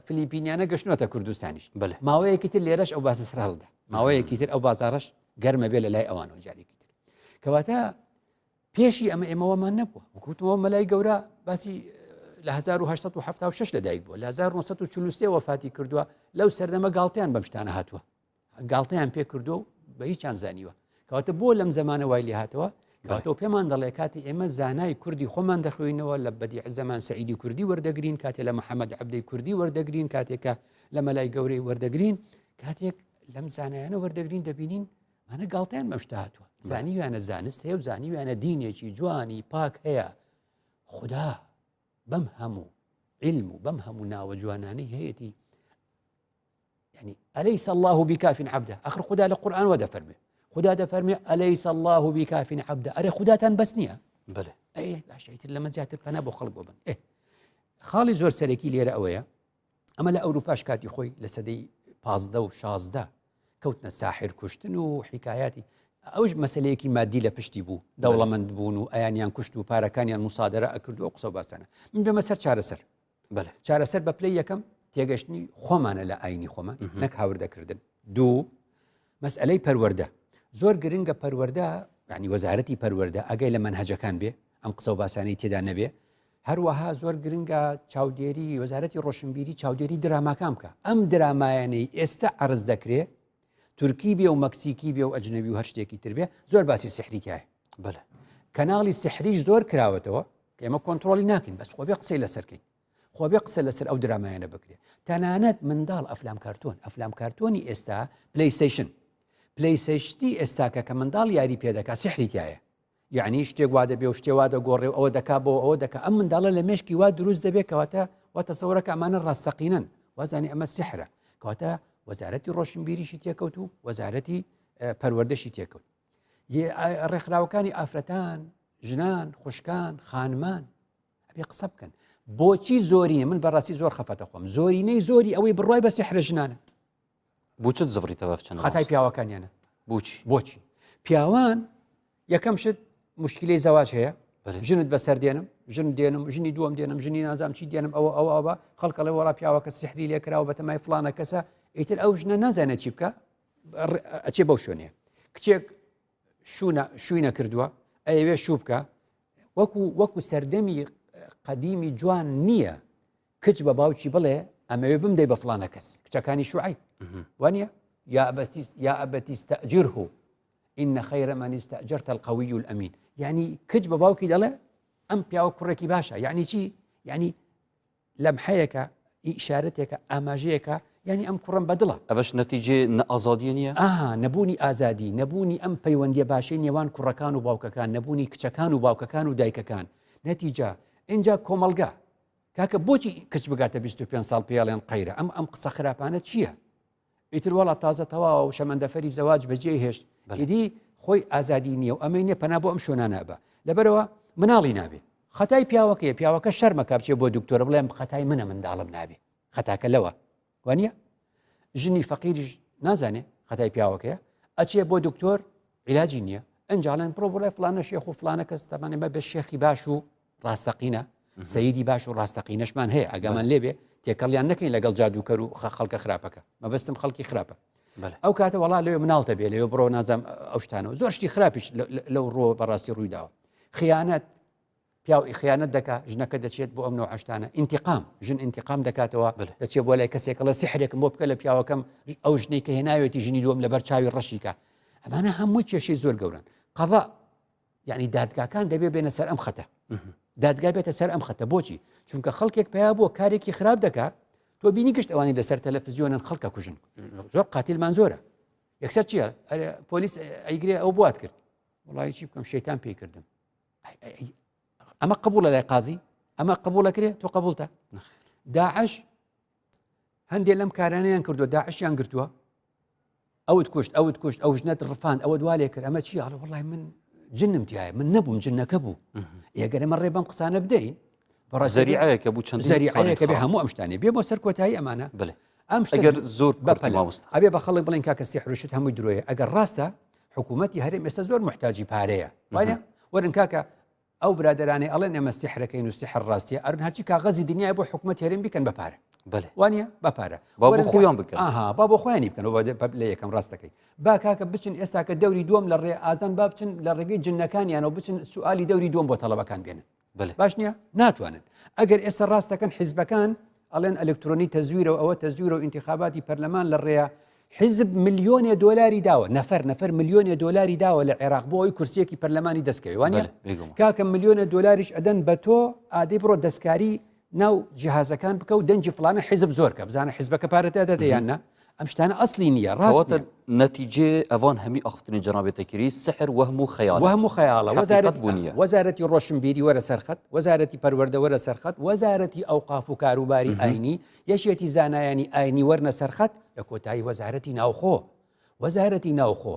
فلیپینیانە گەشتنەوە کوردستانیش. ماوەیەکی تر لێرەش ئەو باسی سراڵدا، ماوەیەکی تر ئەو بازارش گەرمە بێ لە لای ئەوانەوە جارێکی تر. کەواتە پێشی ئەمە ئێمەوەمان نەبووە. وەکوتمەوە مەلای گەورە باسی لە 1876 لەدایک بووە، لە 1943 وەفاتی کردووە. لەو سەردەمە گاڵتەیان بەم شتانە هاتووە، گاڵتەیان پێ کردو و بە هیچیان زانیوە. کەواتە بۆ لەم زمانە وای لێ هاتەوە. کەواتەوە پێمان دەڵێ کاتی ئێمە زانای کوردی خۆمان دەخوێنەوە لە بەدیع زەمان سەعیدی کوردی وەردەگرین، کاتێک لە محەممەد عەبدەی کوردی وەردەگرین، کاتێکە لە مەلای گەورەی وەردەگرین، کاتێک لەم زانایانە وەردەگرین دەبینین مانە گاڵتەیان بەمشتا هاتووە. زانیویانە زانست هەیە و زانیویانە دینێکی جوانی پاک هەیە. خدا بەم هەموو علم و بەم هەموو ناوە جوانانەی هەیەی يعني أليس الله بكاف عبده. آخر خدا للقرآن ودفرمه خدا دفرمه أليس الله بكاف عبده. أري خدا تنبسنيه بله أيه باشيت لما زيادة القناة بخلق ببن إيه خالي زور سلكي ليرة أويا. أما لا أوروباش كاتي خوي لسدي 15 و 16 كوتنا ساحر كشتن وحكاياتي أوج مسألة مادي لبشتي بو دولة من بونو أيانيان كشتو باركانيان مصادرة أكردو أقصى باسانا من بمسر شارسر. بله شارسر ببلي كم تێگەشتنی خۆمانە لە ئاینی خۆمان نەک هاوردەکردن. دوو مەسئلەی پەروەردە زۆر گرنگە. پەروەردە یعنی وەزارەتی پەروەردە ئەگەی لە مەنهەجەکان بێ ئەم قسە و باسانەی تێدا نەبێ. هەروەها زۆر گرنگە چاودێری وەزارەتی ڕۆشنبیری چاودێری دراماکان بکە. ئەم درامایانەی ئێستا عرض دەکرێ تورکی بێ و مەکسیکی بێ و ئەجنەبی و هەر شتێکی تر بێ زۆر باسی سحری تایە. بله کەناڵی سحریش زۆر کراوەتەوە کە ئێمە کۆنتترۆلی ناکەین، بەس خۆ بێ قسەی لەسەرکەین، خۆ بێ قسە لەسەر ئەو درامایانە بکرێ. تەنانەت منداڵ ئەفلام کارتۆنی ئێستا پلەیستیشنی ئێستاکە کە منداڵ یاری پێدەکات سحری تایە. یعنی شتێک وا دەبێ و شتێ وا دەگۆڕێ و ئەوە دەکا بۆ ئەوە دەکە. ئەم منداڵە لە مێشکی وا دروست دەبێت کەواتە وا تەسەوڕەکە ئەمانە ڕاستەقینەن وازانی ئەمە سحرە. کەواتە وەزارەتی ڕۆشنبیریشی تێکەوت و وەزارەتی پەروەردەشی تێکەوت. ڕێکخراوەکانی ئافرەتان، ژنان، خوشکان، خانمان ئەبێ قسە بکەن. بۆچی زۆرینە؟ من بەڕاستی زۆر خەفەتە خۆم. زۆرینەی زۆری ئەوەی بڕوای بە سحرە ژنانە. بۆچت زڤڕیتەوە بچەنە خەتای پیاوەکانیانە. بۆچی پیاوان یەکەم شت مشکلەی زەواج هەیە. ژنت بەسەر دێنم، ژن دێنم، ژنی دووەم دێنم، ژنی نازام چی دێنم، ئەوە خەڵکەڵێ وەڵا پیاوەکە سحری لێکراوە بە تەمای فڵانە کەسە. ئیتر ئەو ژنە نازانێت چی بکە، ئەچێ بەو شوێنەیە. کچێک شووی نەکردووە ئەوێ شوو بکە. وەکو سەردەمی قدیمی جوان نییە کچ بە باوکی بڵێ ئەمەوێ بمدەی بە فڵانە کەس. کچەکانی شوعیب وانە یا ئەبەتی استەئجره إن خير من استأجرت القوي الأمين. يعني کچ بە باوکی دەڵێ ئەم پیاوە کوڕێکی باشە. یعنی چی؟ یعنی لەم حەیەکە ئیشارەتێکە ئاماژەیەەکە ینی ئەم کوڕم بەدڵە ئەوەش نەتیجێ نەئازادیە نییە؟ نەبوونی ئازادی نەبوونی ئەم پەیوەندیە باشەی نێوان کوڕەکان و باوکەکان نەبوونی کچەکان و باوکەکان و دایکەکان نەتیجا اینجا کۆمەلگا کاکە بۆچی کچ بگاتە 25 ساڵ پێڵێن قەیرە ئەم قسە خراپانە چییە؟ ئیتر وڵات تازە تەواو و شەمەندەفەری زەواج بەجێ هێشت ئیدی خۆی ئازادی نییە و ئەمەی نیە پەنا بۆ ئەم شوێنانە بە لەبەرەوە مناڵی نابێ خەتای پیاوەکەیە پیاوەکە شەرمەکە بچێ بۆ دکتۆرە بڵێم خەتای منە منداڵم نابێ خەتاکە لەوە وانە ژنی فەقیریش نازانێ خەتای پیاوەکەیە ئەچێ بۆ دکتۆر عیلاجی نییە ئەنجاڵێن پرۆ بڵێ فلانە شێخ و فلانە کەس تەمانێ بە بە شێخی باش و ڕاستەقینە سەیری باش و ڕاستەقینەشمان هەیە ئەگەمان لێبێ تێکەڵیان نەکەین لەگەڵ جادوکەر و خەڵکە خراپەکە مەبەستم خەڵکی خراپە ئەو کاتە وڵا لێ مناڵتە بێ لێ بڕۆ نازام ئەو شتانەوە زۆر شتی خراپیش لەو ڕۆ بەڕاستی ڕوویداوە خیانەت پیاوی خیانەت دەکا ژنەکە دەچێت بۆ ئەم نوع عشتانە ئینتیقام ژن ئینتیقام دەکاتەوە دەچێت بۆ لای کەسێکەڵە سحرێکم بۆ بکە لە پیاوەکەم ئەو ژنەی کە هێناوێتی ژنی دووەم لەبەر چاوی ڕەشیکە ئەمانە هەموو کێشەی زۆر گەورن قەضا یعنی دادگاکان دەبێ بێنە سەر ئەم خەتە دادگا بێتە سەر ئەم خەتە بۆچی چونکە خەڵکێک پیا بۆ کارێکی خراپ دەکات تۆ بینی گشت ئەوانی لەسەر تەلەڤیزیۆنن خەڵکە کوژن زۆر قاتیلمان زۆرە یەکسەر چییە پۆلیس ئەیگرێ ئەو بوات کرد وڵی چی بکەم شەیتان پێی کردم ئەمە قبولە لای قازی ئەمە قبولەکرێ تۆ قبولتە داعش هەندێک لەم کارانیان کردو داعشیان گرتووە ئەوت کوشت ئەو ژنەت ڕفان ئەوە دوالێ کرد ئەمە چی هەڵە وڵی من جنم تایە من نەبووم جنەکە بوو ئێگەر ئەمە ڕێ بەم قسانە بدەین زەریعەیەکە بوو چەند زەریعەیەکە بێ هەموو ئەم شتانێ بێ بۆ سەر کۆتایی ئەمانە ئەم ئەگەر زۆر بەپەلماوەست ئەبێ بە خەڵک بڵین کاکە سیحروشت هەمووی درۆیە ئەگەر ڕاستە حکوومەتی هەرێم ئێستا زۆر محتاجی پارەیە وانە وەرن کاکە ئەو برادرانی ئەڵێن ئێمە سیحرەکەین و سیحر ڕاستیە ئەرن هەرچی کاغەزی دنیای بۆ حکوومەت هەرێم بیکەن بە پارە وانە بە پارە با بۆ خۆیان بکەن با بۆ خۆیانی بکەن لە یەکەم ڕاستەکەی با کاکە بچن ئێستا کە دەوری دووەم لە ڕێ ئازان با بچن لە ڕێگەی جنەکانیانەوە بچن سوالی دەوری دووەم بۆ تەڵەبەکان بێنن باش نییە ناتوانن ئەگەر ئێستا ڕاستەکەن حیزبەکان ئەڵێن ئەلکترۆنی تەزویرە و ئەوە تەزویرە و ئینتیخاباتی پەرلەمان لە ڕێە حیزب ملیۆنێ دۆلاری داوە نەفەر ملیۆنێ دۆلاری داوە لە عێراق بۆ ئەوی کورسیەکی پەرلەمانی دەستکەوی وانە کاکە ملیۆنە دۆلاریش ئەدەن بە تۆ ئادەی بڕۆ دەستکاری ناو جیهازەکان بکە و دەنجی فلانە حیزب زۆر کە بزانە حیزبەکە پارەتە دەدەیاننا ئەم شتانە ئەسلی نییە ڕاستە نەتیجێ ئەوان هەمی ئەختنی جنابێتەکری سحر وەهم و خەیاڵ وەهم و خەیاڵە وەزارەتی ڕۆشنبیری وەرە سەرخەت وەزارەتی پەروەردە وەرە سەرخەت وەزارەتی ئەوقاف و کاروباری ئاینی یەشێتی زانایانی ئاینی وەرنە سەرخەت لە کۆتایی وەزارەتی ناوخۆ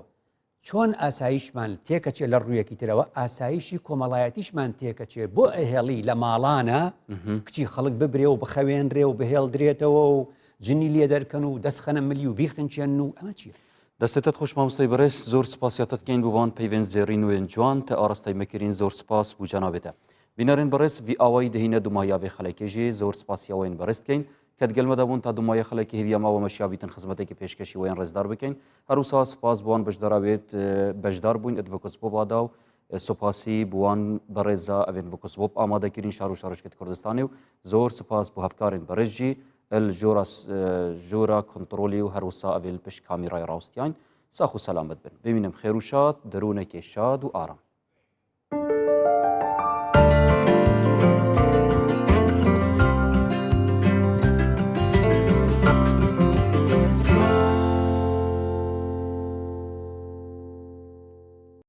چۆن ئاسایشمان تێکەچێ لە ڕوویەکی ترەوە ئاسایشی کۆمەڵایەتیشمان تێکەچێ بۆ ئەهێڵی لە ماڵانە کچی خەڵک ببرێ و بخەوێنرێ و بهێڵدرێتەوە و جنی لێ دەرکەن و دەستخەنە ملی و بیخنچێن و ئەمە چیە دەستێتت خۆش مامۆستای بەڕێز زۆر سپاسیاتتکەین بوان پەیوەند زێڕی نوێن جوان تا ئاڕستای مەکردین زۆر سپاس بوو جەنابێتە بینەرین بەڕێز وی ئاوایی دەهینە دومایاوێ خەڵکێژێ زۆر سپاسیاوەین بەڕێستکەین کەتگەلمەدەبوون تا دومایە خەڵکی هێویاماوە مەشیابیتن خزمەتێکی پێشکەشی ویان ڕێزدار بکەین هەروسا سپاس بوان بەشداراوێت بەشدار بووین ئەدڤۆکس بۆ بادا و سوپاسی بوان بەڕێزا ئەوێن ڤۆکس بۆ ئامادەکردین شار و شارشکێت کوردستانی و زۆر سپاس بۆ هەفکارین بەڕێژی ژۆرە کنترۆلی و هەروسا ئەوێل پشت کامیرای ڕاستیان ساخ و سەلامت بن ببینم خێر و شاد دەروونێکی شاد و ئارام